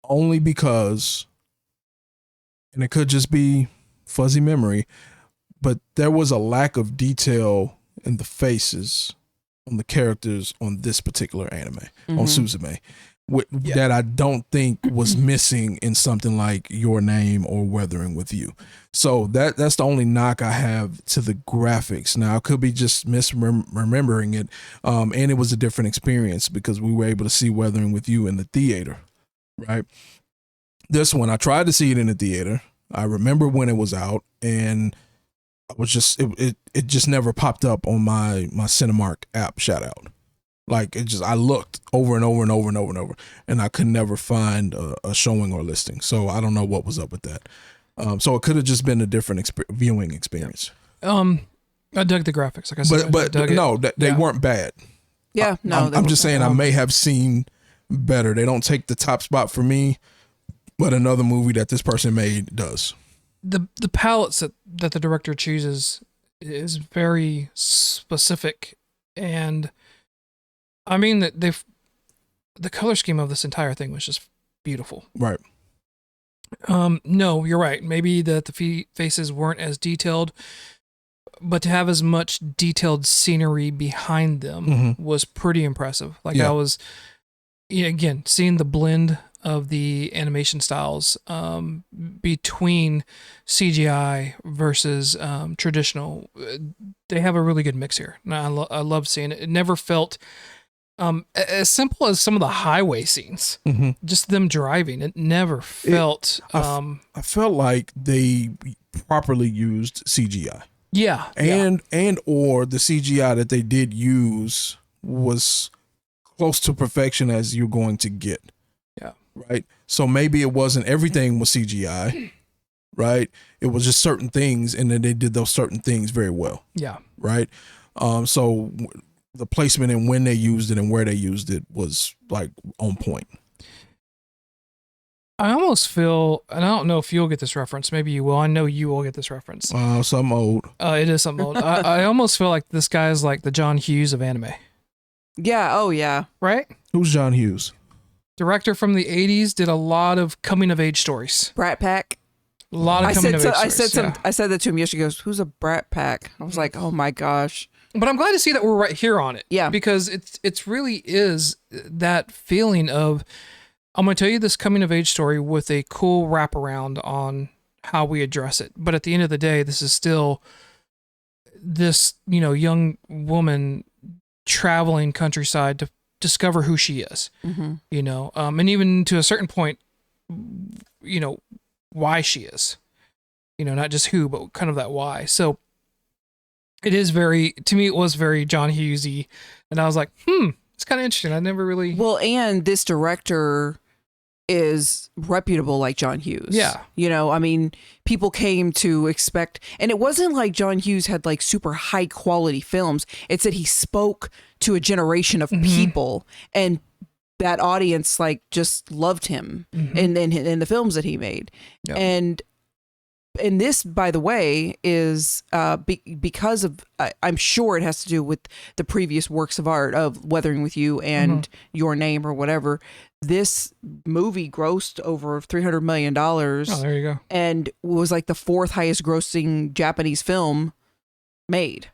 Only because, and it could just be fuzzy memory, but there was a lack of detail in the faces on the characters on this particular anime, on Suzume. That I don't think was missing in something like Your Name or Weathering with You. So that's the only knock I have to the graphics. Now, I could be just misremembering it, and it was a different experience because we were able to see Weathering with You in the theater, right? This one, I tried to see it in the theater. I remember when it was out, and I was just it just never popped up on my Cinemark app shout out. Like I looked over and over and over and over and over, and I could never find a showing or listing. So I don't know what was up with that. So it could have just been a different viewing experience. I dug the graphics, like I said. But no, they weren't bad. Yeah, no. I'm just saying I may have seen better. They don't take the top spot for me, but another movie that this person made does. The palettes that the director chooses is very specific, and I mean that the color scheme of this entire thing was just beautiful. Right. No, you're right. Maybe that the faces weren't as detailed, but to have as much detailed scenery behind them was pretty impressive. Like I was, again, seeing the blend of the animation styles between CGI versus traditional. They have a really good mix here. And I love seeing it. It never felt As simple as some of the highway scenes, just them driving, it never felt. I felt like they properly used CGI. Yeah, and or the CGI that they did use was close to perfection as you're going to get. Yeah. Right. So maybe it wasn't everything was CGI. Right. It was just certain things, and then they did those certain things very well. Yeah. Right. So the placement and when they used it and where they used it was like on point. I almost feel, and I don't know if you'll get this reference. Maybe you will. I know you will get this reference. Something old. It is something old. I almost feel like this guy is like the John Hughes of anime. Yeah. Oh, yeah. Right? Who's John Hughes? Director from the 80s, did a lot of coming of age stories. Brat Pack. A lot of coming of age stories. I said that to him yesterday. He goes, "Who's a Brat Pack?" I was like, "Oh my gosh." But I'm glad to see that we're right here on it. Yeah. Because it's really is that feeling of, I'm going to tell you this coming of age story with a cool wraparound on how we address it. But at the end of the day, this is still this, young woman traveling countryside to discover who she is, and even to a certain point, why she is, not just who, but kind of that why. So it is to me, it was very John Hughesy. And I was like, it's kind of interesting. I never really. Well, and this director is reputable like John Hughes. Yeah. I mean, people came to expect, and it wasn't like John Hughes had like super high quality films. It's that he spoke to a generation of people, and that audience like just loved him in the films that he made. Yep. And this, by the way, is because of, I'm sure it has to do with the previous works of art of Weathering with You and Your Name or whatever. This movie grossed over $300 million. Oh, there you go. And was like the fourth highest grossing Japanese film made.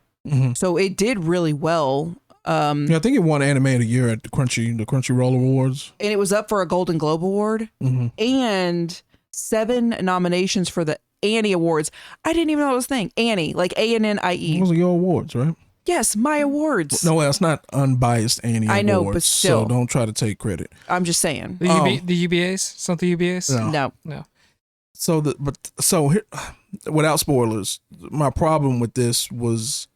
So it did really well. I think it won Anime of the Year at the Crunchyroll Awards. And it was up for a Golden Globe Award and 7 nominations for the Annie Awards. I didn't even know it was a thing. Annie, like ANNIE. Those are your awards, right? Yes, my awards. No, that's not unbiased Annie I know, Awards, but still. so don't try to take credit. I'm just saying. The UBAs? It's not the UBAs? No. So here, without spoilers, my problem with this was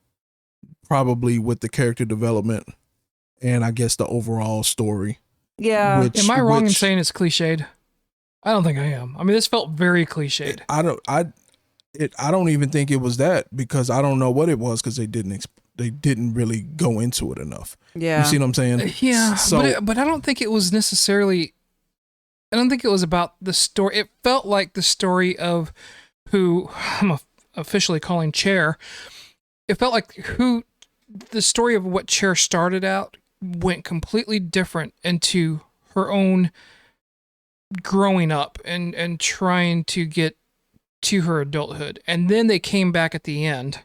probably with the character development and I guess the overall story. Yeah. Am I wrong in saying it's cliched? I don't think I am. I mean, this felt very cliched. I don't even think it was that, because I don't know what it was, because they didn't really go into it enough. Yeah. You see what I'm saying? Yeah. So, but I don't think it was necessarily. I don't think it was about the story. It felt like the story of who I'm officially calling Chair. It felt like the story of what Chair started out went completely different into her own growing up and trying to get to her adulthood. And then they came back at the end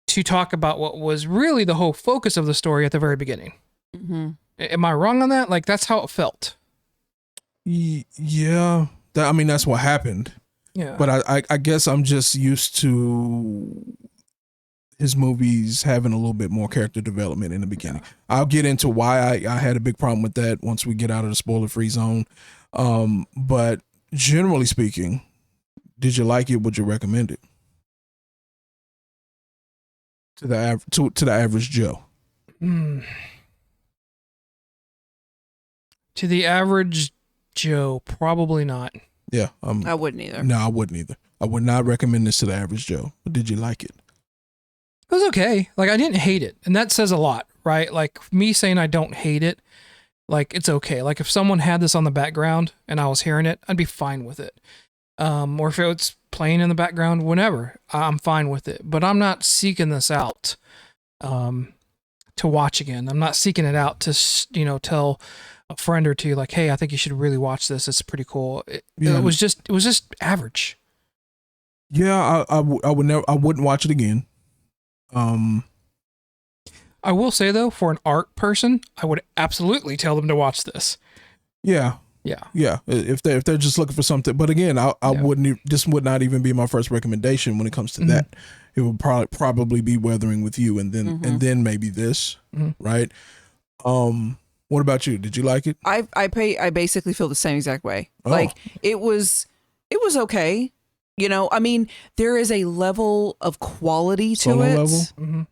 to talk about what was really the whole focus of the story at the very beginning. Am I wrong on that? Like, that's how it felt. Yeah. That's what happened. Yeah. But I guess I'm just used to his movies having a little bit more character development in the beginning. Yeah. I'll get into why I had a big problem with that once we get out of the spoiler-free zone. But generally speaking, did you like it? Would you recommend it to the average Joe? To the average Joe, probably not. Yeah, I wouldn't either. No, I wouldn't either. I would not recommend this to the average Joe. But did you like it? It was okay. Like, I didn't hate it, and that says a lot, right? Like, me saying I don't hate it, like, it's okay. Like, if someone had this on the background and I was hearing it, I'd be fine with it. Or if it's playing in the background, whenever, I'm fine with it. But I'm not seeking this out to watch again. I'm not seeking it out to, tell a friend or two, like, hey, I think you should really watch this. It's pretty cool. It was just average. Yeah, I wouldn't watch it again. I will say, though, for an art person, I would absolutely tell them to watch this. Yeah. If they're just looking for something, but again, I wouldn't. This would not even be my first recommendation when it comes to that. It would probably be Weathering with You, and then maybe this, right? What about you? Did you like it? I basically feel the same exact way. Oh. Like it was okay. You know, I mean, there is a level of quality to Solo it. level? Mm-hmm.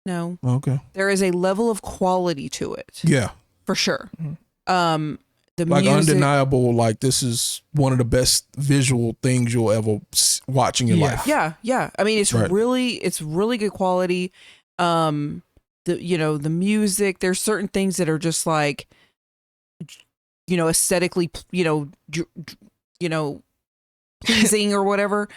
No, Okay. there is a level of quality to it Yeah. for sure. Mm-hmm. The Like music, undeniable, like this is one of the best visual things you'll ever watch in your life. yeah. I mean, it's Right. really good quality. The music. There's certain things that are just like, aesthetically, pleasing or whatever.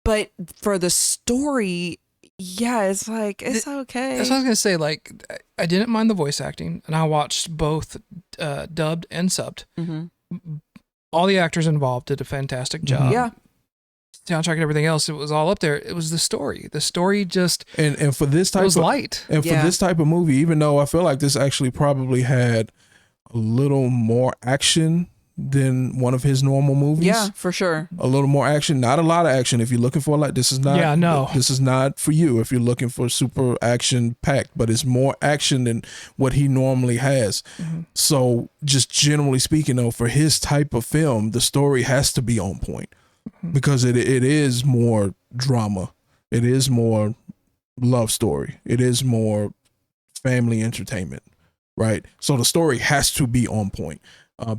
But for the story, yeah, it's like it's okay. That's what I was gonna say. Like, I didn't mind the voice acting, and I watched both dubbed and subbed. Mm-hmm. All the actors involved did a fantastic job. Yeah. Soundtrack and everything else, it was all up there. It was the story. The story just And for this type was of light. and for this type of movie, even though I feel like this actually probably had a little more action than one of his normal movies. Yeah, for sure. A little more action, not a lot of action. If you're looking for like this is not this is not for you if you're looking for super action packed, but it's more action than what he normally has. Mm-hmm. So just generally speaking though, for his type of film, the story has to be on point because it is more drama. It is more love story. It is more family entertainment, right? So the story has to be on point.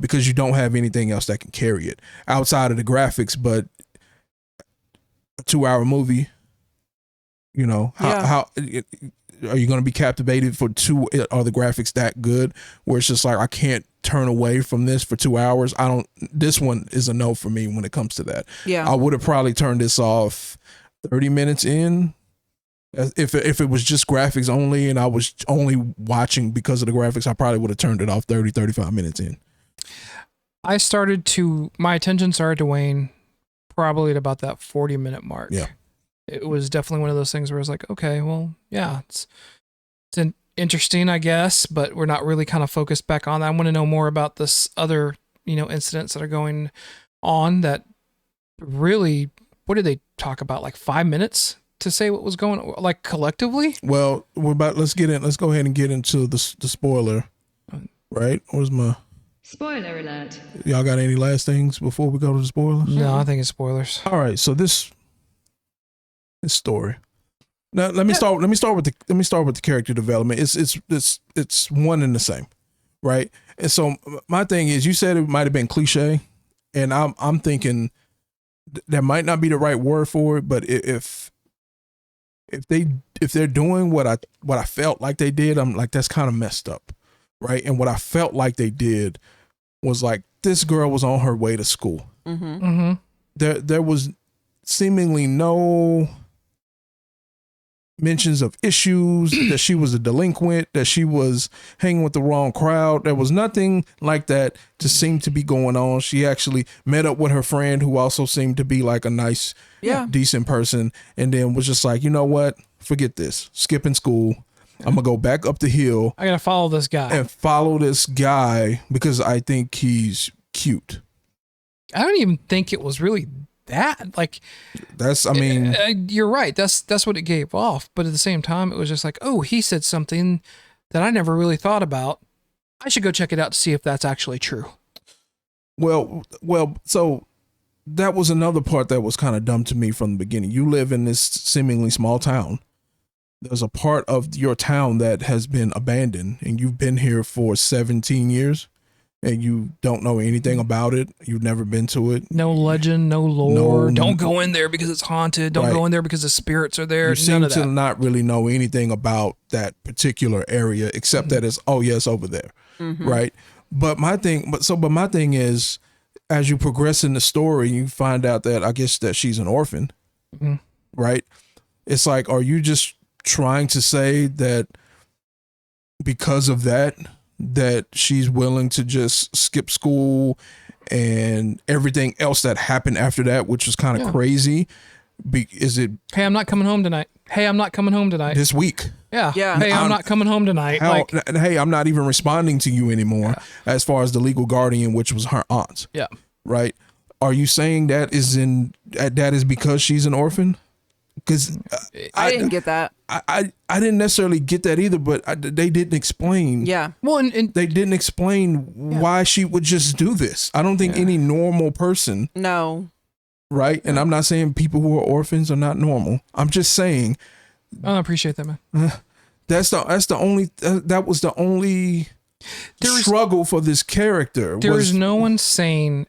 Because you don't have anything else that can carry it outside of the graphics. But a 2-hour movie, how are you going to be captivated for two? Are the graphics that good? Where it's just like I can't turn away from this for 2 hours. This one is a no for me when it comes to that. Yeah, I would have probably turned this off 30 minutes in. If it was just graphics only and I was only watching because of the graphics, I probably would have turned it off 35 minutes in. My attention started to wane probably at about that 40-minute mark. Yeah. It was definitely one of those things where I was like, okay, well, yeah, it's interesting, I guess, but we're not really kind of focused back on that. I want to know more about this other, incidents that are going on that really, what did they talk about? Like 5 minutes to say what was going on, like collectively? Well, let's go ahead and get into the spoiler, right? Where's my... Spoiler alert. Y'all got any last things before we go to the spoilers? No, I think it's spoilers. All right, so this story. Now let me start with the character development. It's one and the same, right? And so my thing is, you said it might have been cliche, and I'm thinking that might not be the right word for it, but if they're doing what I felt like they did, I'm like, that's kind of messed up, right? And what I felt like they did was like, this girl was on her way to school. Mm-hmm. Mm-hmm. There was seemingly no mentions of issues, that she was a delinquent, that she was hanging with the wrong crowd. There was nothing like that to seem to be going on. She actually met up with her friend who also seemed to be like a nice, decent person, and then was just like, you know what? Forget this. Skipping school. I'm going to go back up the hill. I got to follow this guy. And follow this guy because I think he's cute. I don't even think it was really that. Like, you're right. That's what it gave off. But at the same time, it was just like, oh, he said something that I never really thought about. I should go check it out to see if that's actually true. Well, so that was another part that was kind of dumb to me from the beginning. You live in this seemingly small town. There's a part of your town that has been abandoned, and you've been here for 17 years, and you don't know anything about it. You've never been to it. No legend, no lore. Don't go in there because it's haunted. Don't go in there because the spirits are there. You seem to not really know anything about that particular area, except that it's, it's over there, right? But my thing is, as you progress in the story, you find out that I guess that she's an orphan, right? It's like, are you just trying to say that because of that she's willing to just skip school and everything else that happened after that, which was kind of crazy? Is it, hey, I'm not coming home tonight. Hey, I'm not coming home tonight. This week? Yeah. Hey, I'm not coming home tonight. Hey, I'm not even responding to you anymore, as far as the legal guardian, which was her aunt. Yeah. Right. Are you saying that is because she's an orphan? because I didn't get that. I didn't necessarily get that either, but they didn't explain. Yeah. Well, and They didn't explain why she would just do this. I don't think any normal person, No. right? And I'm not saying people who are orphans are not normal. I'm just saying I appreciate that, man. that was the only struggle for this character. There is no one saying,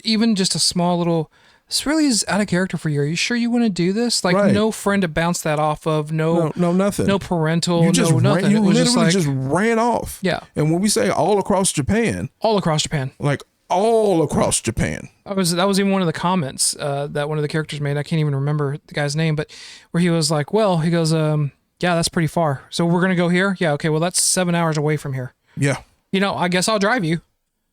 even just a small little, this really is out of character for you. Are you sure you want to do this? Like, Right. no friend to bounce that off of. No, nothing. no parental. You just nothing. you It was literally just like, just ran off. yeah, And when we say all across Japan, all across Japan. like all across Japan. That was even one of the comments that one of the characters made. I can't even remember the guy's name, but where he was like, well, he goes, yeah, that's pretty far. So we're going to go here? Yeah, okay, well, that's 7 hours away from here. Yeah. I guess I'll drive you.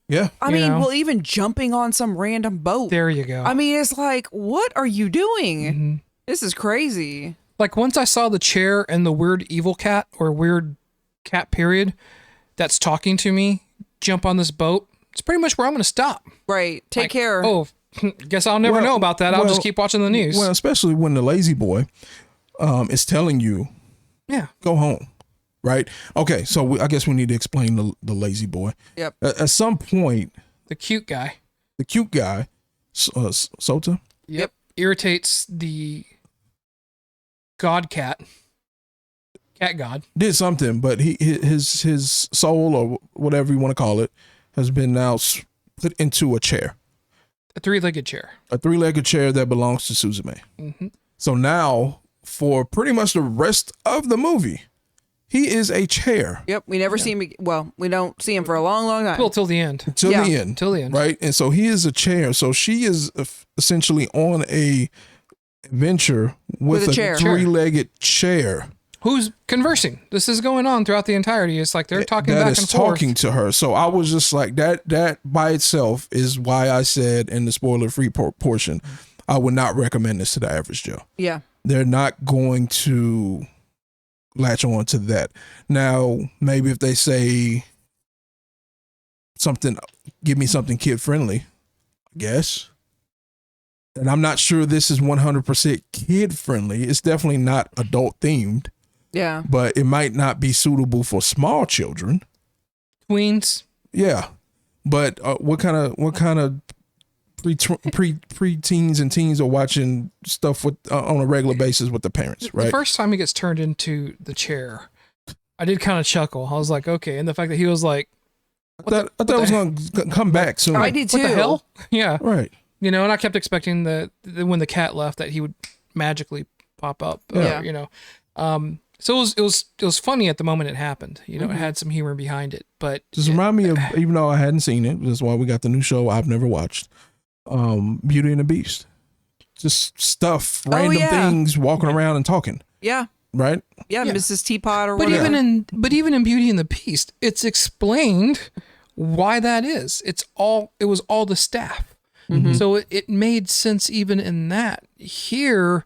Yeah. I You mean, know? well, even jumping on some random boat. There you go. I mean, it's like, what are you doing? Mm-hmm. This is crazy. Like, once I saw the chair and the weird evil cat or weird cat period that's talking to me jump on this boat, it's pretty much where I'm going to stop. Right. Take care. Oh, guess I'll never Well- know about that. I'll just well- keep watching the news. Well, especially when the lazy boy is telling you, yeah. go home. Right? Okay, so I guess we need to explain the lazy boy. Yep. At some point, The cute guy. the cute guy, Sota, Yep. Irritates the god cat god. did something, but his soul or whatever you want to call it has been now put into a chair, A three-legged chair. a three-legged chair that belongs to Suzume. Mm-hmm. So now, for pretty much the rest of the movie, he is a chair Yep. We never see him. Well, we don't see him for a long, long time. Till the end. till Yeah. the end. Till the end. Right? And so he is a chair. So she is essentially on a adventure with With a a chair. three-legged chair Who's conversing? This is going on throughout the entirety. It's like they're talking that back is and forth. talking to her. So I was just like, that by itself is why I said in the spoiler-free portion, I would not recommend this to the average Joe. Yeah. They're not going to latch on to that. Now, maybe if they say something, give me something kid friendly, I guess. And I'm not sure this is 100% kid friendly. It's definitely not adult themed, Yeah. but it might not be suitable for small children. Tweens. Yeah. But what kind of pre-teens and teens are watching stuff with on a regular basis with the parents, The right? first time he gets turned into the chair, I did kind of chuckle. I was like, okay. And the fact that he was like, I thought it was going to come back soon. I did too. what the hell? Yeah. Right. And I kept expecting that when the cat left that he would magically pop up. Yeah. So it was funny at the moment it happened. It had some humor behind it, but Just remind me of, even though I hadn't seen it, that's why we got the new show I've never watched, Beauty and the Beast. Just stuff, random yeah. things, walking around and talking, Yeah. right? Yeah. Yeah. Mrs. Teapot or But whatever. even in Beauty and the Beast, it's explained why that is. It was all the staff. Mhm. So it made sense even in that. Here,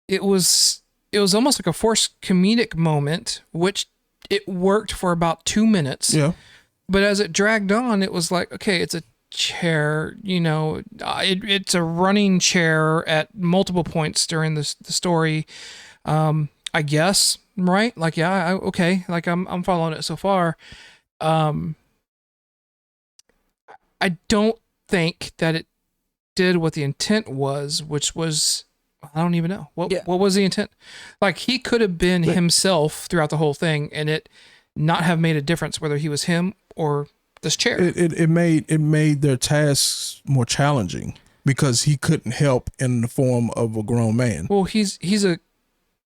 it was almost like a forced comedic moment, which it worked for about 2 minutes. Yeah. But as it dragged on, it was like, okay, it's a chair, it's a running chair at multiple points during the story. I guess, right? Like, yeah, okay. Like I'm following it so far. I don't think that it did what the intent was, which was, I don't even know. What was the intent? Like, he could have been himself throughout the whole thing and it not have made a difference whether he was him or this chair. It made their tasks more challenging because he couldn't help in the form of a grown man. Well, he's a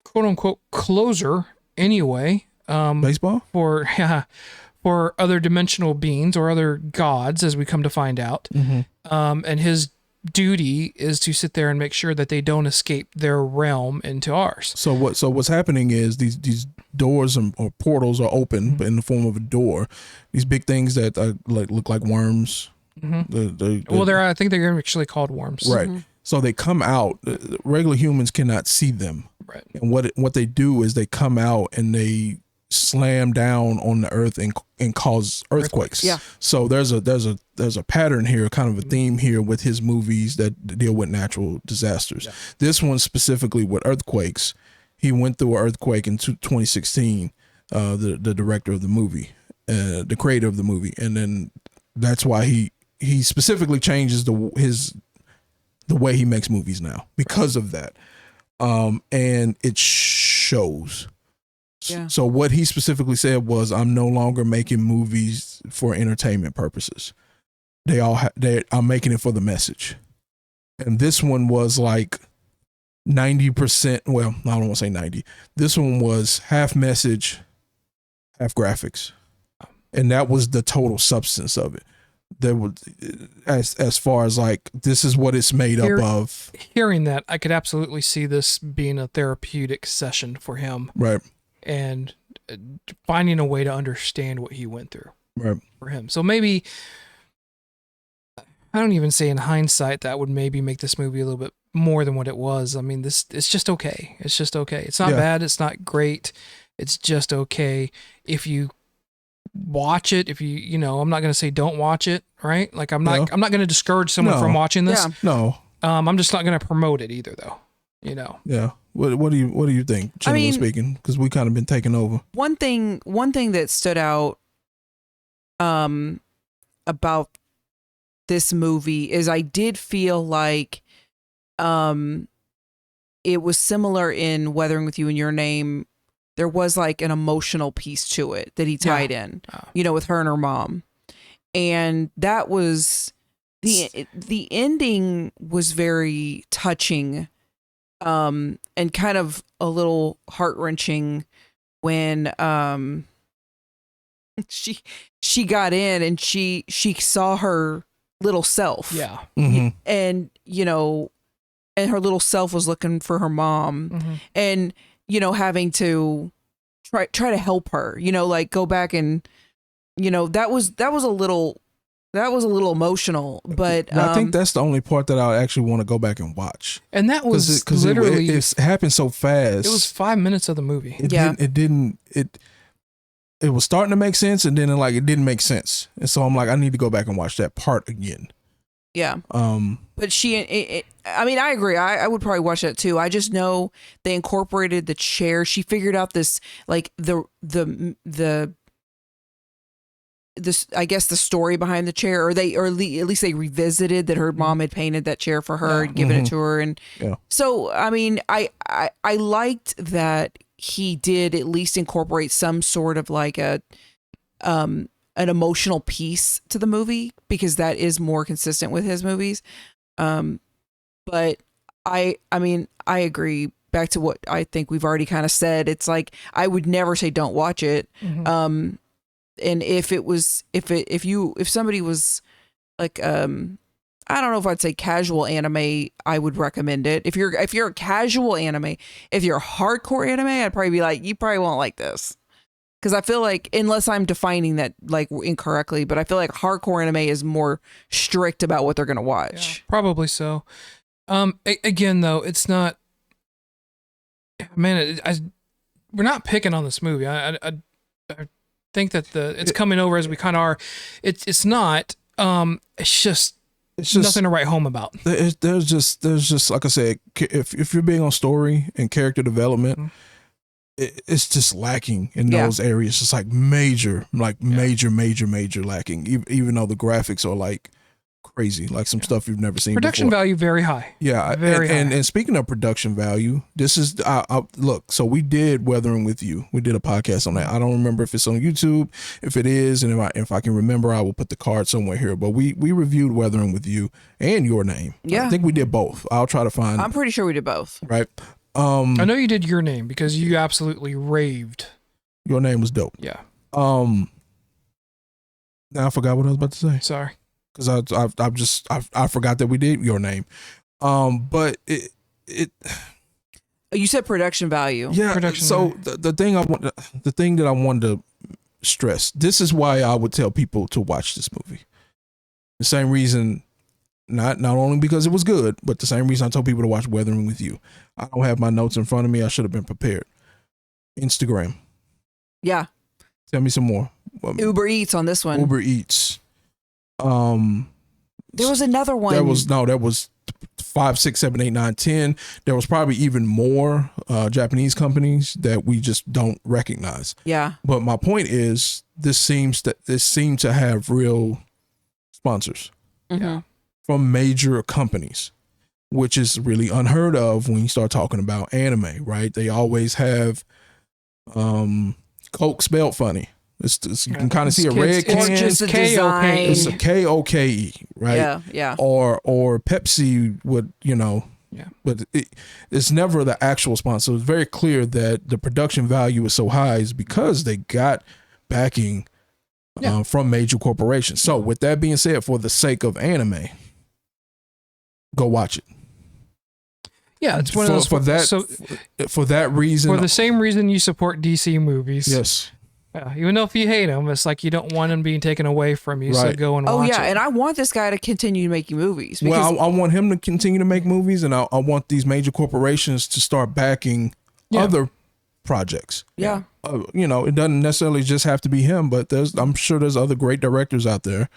quote unquote closer anyway. Baseball? For other dimensional beings or other gods, as we come to find out. Mm-hmm. And his duty is to sit there and make sure that they don't escape their realm into ours. So what's happening is these doors or portals are open, but in the form of a door. These big things that look like worms. Mm-hmm. I think they're actually called worms. Right. Mm-hmm. So they come out. Regular humans cannot see them. Right. And what they do is they come out and they slam down on the earth and cause earthquakes. Yeah. So there's a there's a pattern here, kind of a theme here with his movies that deal with natural disasters. Yeah. This one specifically with earthquakes. He went through an earthquake in 2016. The director of the movie, the creator of the movie, and then that's why he specifically changes the way he makes movies now because of that. And it shows. Yeah. So what he specifically said was, I'm no longer making movies for entertainment purposes. I'm making it for the message. And this one was like 90%. Well, I don't want to say 90. This one was half message, half graphics. And that was the total substance of it. There was, as far as like, this is what it's made up of. Hearing that, I could absolutely see this being a therapeutic session for him. Right. And finding a way to understand what he went through. Right. For him. So maybe, I don't even say in hindsight that would maybe make this movie a little bit more than what it was. I mean, it's just okay. It's just okay. It's not bad. It's not great. It's just okay. If you watch it, I'm not going to say don't watch it, right? Like I'm not going to discourage someone from watching this. Yeah. No. I'm just not going to promote it either though. Yeah. What do you think, generally speaking? Because we kind of been taking over. One thing that stood out about this movie is I did feel like it was similar in Weathering with You and Your Name. There was like an emotional piece to it that he tied in, with her and her mom. And that was the ending was very touching and kind of a little heart-wrenching when she got in and she saw her little self. Yeah. Mm-hmm. And and her little self was looking for her mom. Mm-hmm. And having to try to help her, like go back and that was a little emotional, but I think that's the only part that I actually want to go back and watch. And that was because literally it happened so fast. It was 5 minutes of the movie. It was starting to make sense, and then it didn't make sense, and so I'm like, I need to go back and watch that part again. Yeah. But I agree. I would probably watch that too. I just know they incorporated the chair. She figured out this, like I guess the story behind the chair, or at least they revisited that her mom had painted that chair for her and given it to her. And so, I mean, I liked that he did at least incorporate some sort of like an emotional piece to the movie, because that is more consistent with his movies. But I mean, I agree. Back to what I think we've already kind of said. It's like, I would never say don't watch it. Mm-hmm. And if somebody was like, I don't know if I'd say casual anime, I would recommend it. If you're a casual anime, if you're a hardcore anime, I'd probably be like, you probably won't like this. Because I feel like, unless I'm defining that like incorrectly, but I feel like hardcore anime is more strict about what they're going to watch. Yeah, probably so. Again, though, it's not. Man, we're not picking on this movie. I think that it's coming over as we kind of are. It's not. It's just nothing to write home about. There's just like I said, if you're big on story and character development. Mm-hmm. It's just lacking in those areas. It's like major lacking. Even though the graphics are like crazy, like some stuff you've never seen. Production before. Value very high. Yeah, very high. And speaking of production value, this is look. So we did Weathering with You. We did a podcast on that. I don't remember if it's on YouTube. If it is, and if I can remember, I will put the card somewhere here. But we reviewed Weathering with You and Your Name. Yeah, I think we did both. I'll try to find. I'm pretty sure we did both. Right. I know you did Your Name because you absolutely raved. Your Name was dope. Yeah. Now I forgot what I was about to say. Sorry. Because I forgot that we did Your Name. But it you said production value. Yeah. Production so value. the thing that I wanted to stress. This is why I would tell people to watch this movie. The same reason. Not only because it was good, but the same reason I told people to watch Weathering with You. I don't have my notes in front of me. I should have been prepared. Instagram. Yeah. Tell me some more. Uber Eats on this one. Uber Eats. There was another one. There was 5, 6, 7, 8, 9, 10. There was probably even more Japanese companies that we just don't recognize. Yeah. But my point is, this seemed to have real sponsors from major companies, which is really unheard of when you start talking about anime, right? They always have Coke spelled funny. You can kind of see a red can. Just a design. It's a K-O-K-E, right? Yeah. Or Pepsi would, but it's never the actual sponsor. It's very clear that the production value is so high is because they got backing from major corporations. So with that being said, for the sake of anime, go watch it. Yeah, it's one of those. For that reason. For the same reason you support DC movies. Yes. Yeah, even though if you hate them, it's like you don't want them being taken away from you, so go and watch it. And I want this guy to continue making movies. Well, I want him to continue to make movies, and I want these major corporations to start backing other projects. Yeah. It doesn't necessarily just have to be him, but I'm sure there's other great directors out there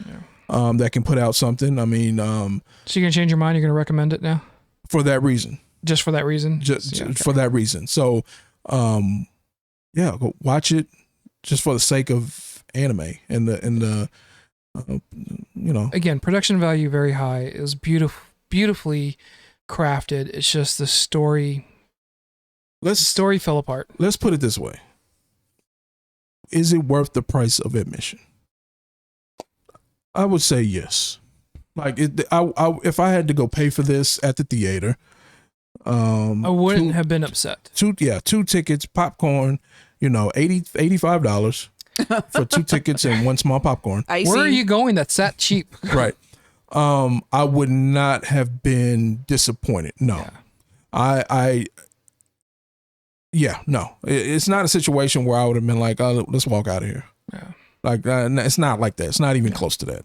that can put out something. I mean, so you're gonna change your mind? You're gonna recommend it now? For that reason. Just for that reason? Just for that reason. So, go watch it. Just for the sake of anime and the Again, production value very high. It was beautifully crafted. It's just the story. The story fell apart. Let's put it this way: is it worth the price of admission? I would say yes. Like if I had to go pay for this at the theater, I wouldn't have been upset. Two tickets, popcorn. $85 for 2 tickets and 1 small popcorn. Where are you going? That's that cheap. Right. I would not have been disappointed. No. Yeah. No. It's not a situation where I would have been like, oh, let's walk out of here. Yeah. Like, it's not like that. It's not even close to that.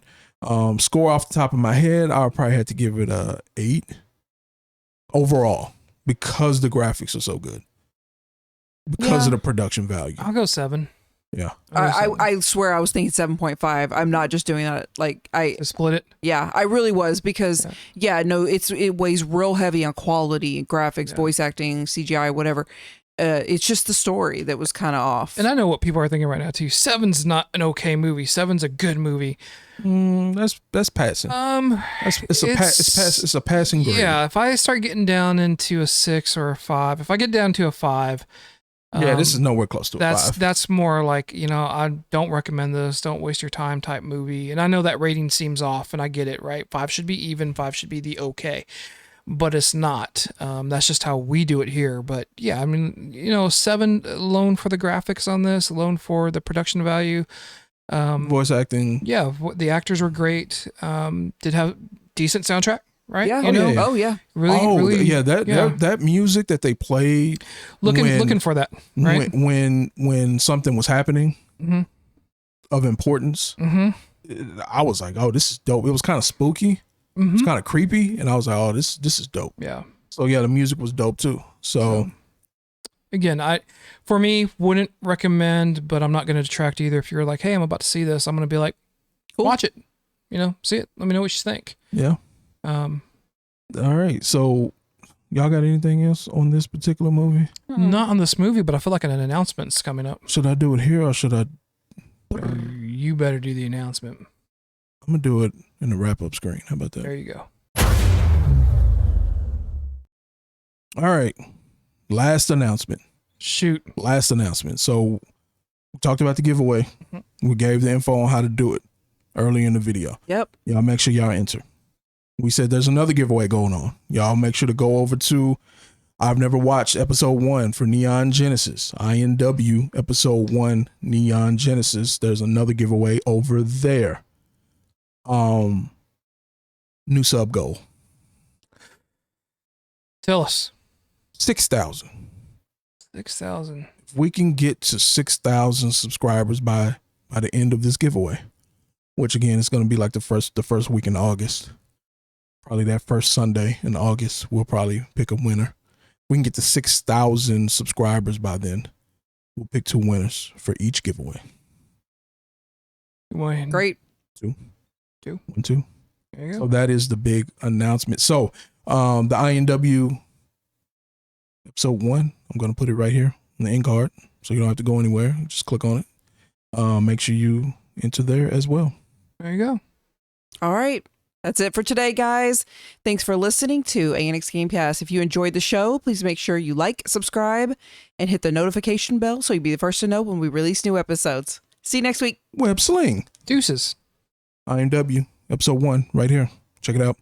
Score off the top of my head, I would probably have to give it a 8 overall because the graphics are so good. Because of the production value. I'll go 7. Yeah. I swear I was thinking 7.5. I'm not just doing that. Like to split it. Yeah, I really was because it weighs real heavy on quality, graphics, voice acting, CGI, whatever. It's just the story that was kind of off. And I know what people are thinking right now too. 7's not an okay movie. 7's a good movie. That's passing. It's a passing grade. Yeah. If I start getting down into a 6 or a 5, if I get down to a 5. This is nowhere close to a 5. That's more like, I don't recommend this, don't waste your time type movie. And I know that rating seems off, and I get it, right? 5 should be even, 5 should be the okay. But it's not. That's just how we do it here. But yeah, I mean, 7 alone for the graphics on this, alone for the production value. Voice acting. Yeah, the actors were great. Did have decent soundtrack. Right? Yeah. Oh yeah. Really. Yeah. That music that they played. Looking for that. Right. When something was happening of importance, I was like, oh, this is dope. It was kind of spooky. It's kind of creepy, and I was like, oh, this is dope. Yeah. So yeah, the music was dope too. So again, for me, wouldn't recommend, but I'm not going to detract either. If you're like, hey, I'm about to see this, I'm going to be like, watch it. See it. Let me know what you think. Yeah. All right. So y'all got anything else on this particular movie? Not on this movie, but I feel like an announcement's coming up. Should I do it here or should I? You better do the announcement. I'm going to do it in the wrap-up screen. How about that? There you go. All right. Last announcement. Shoot. Last announcement. So we talked about the giveaway. We gave the info on how to do it early in the video. Yep. Y'all make sure y'all enter. We said there's another giveaway going on. Y'all make sure to go over to I've Never Watched episode 1 for Neon Genesis. INW episode 1 Neon Genesis. There's another giveaway over there. New sub goal. Tell us. 6,000. 6,000. If we can get to 6,000 subscribers by the end of this giveaway, which again is going to be like the first week in August. Probably that first Sunday in August, we'll probably pick a winner. We can get to 6,000 subscribers by then. We'll pick 2 winners for each giveaway. Great. 2. 2. 1, 2. There you go. So that is the big announcement. So the INW episode 1, I'm going to put it right here on the end card, so you don't have to go anywhere. Just click on it. Make sure you enter there as well. There you go. All right. That's it for today, guys. Thanks for listening to ANX Gamecast. If you enjoyed the show, please make sure you like, subscribe, and hit the notification bell so you'll be the first to know when we release new episodes. See you next week. Web Sling. Deuces. INW episode 1 right here. Check it out.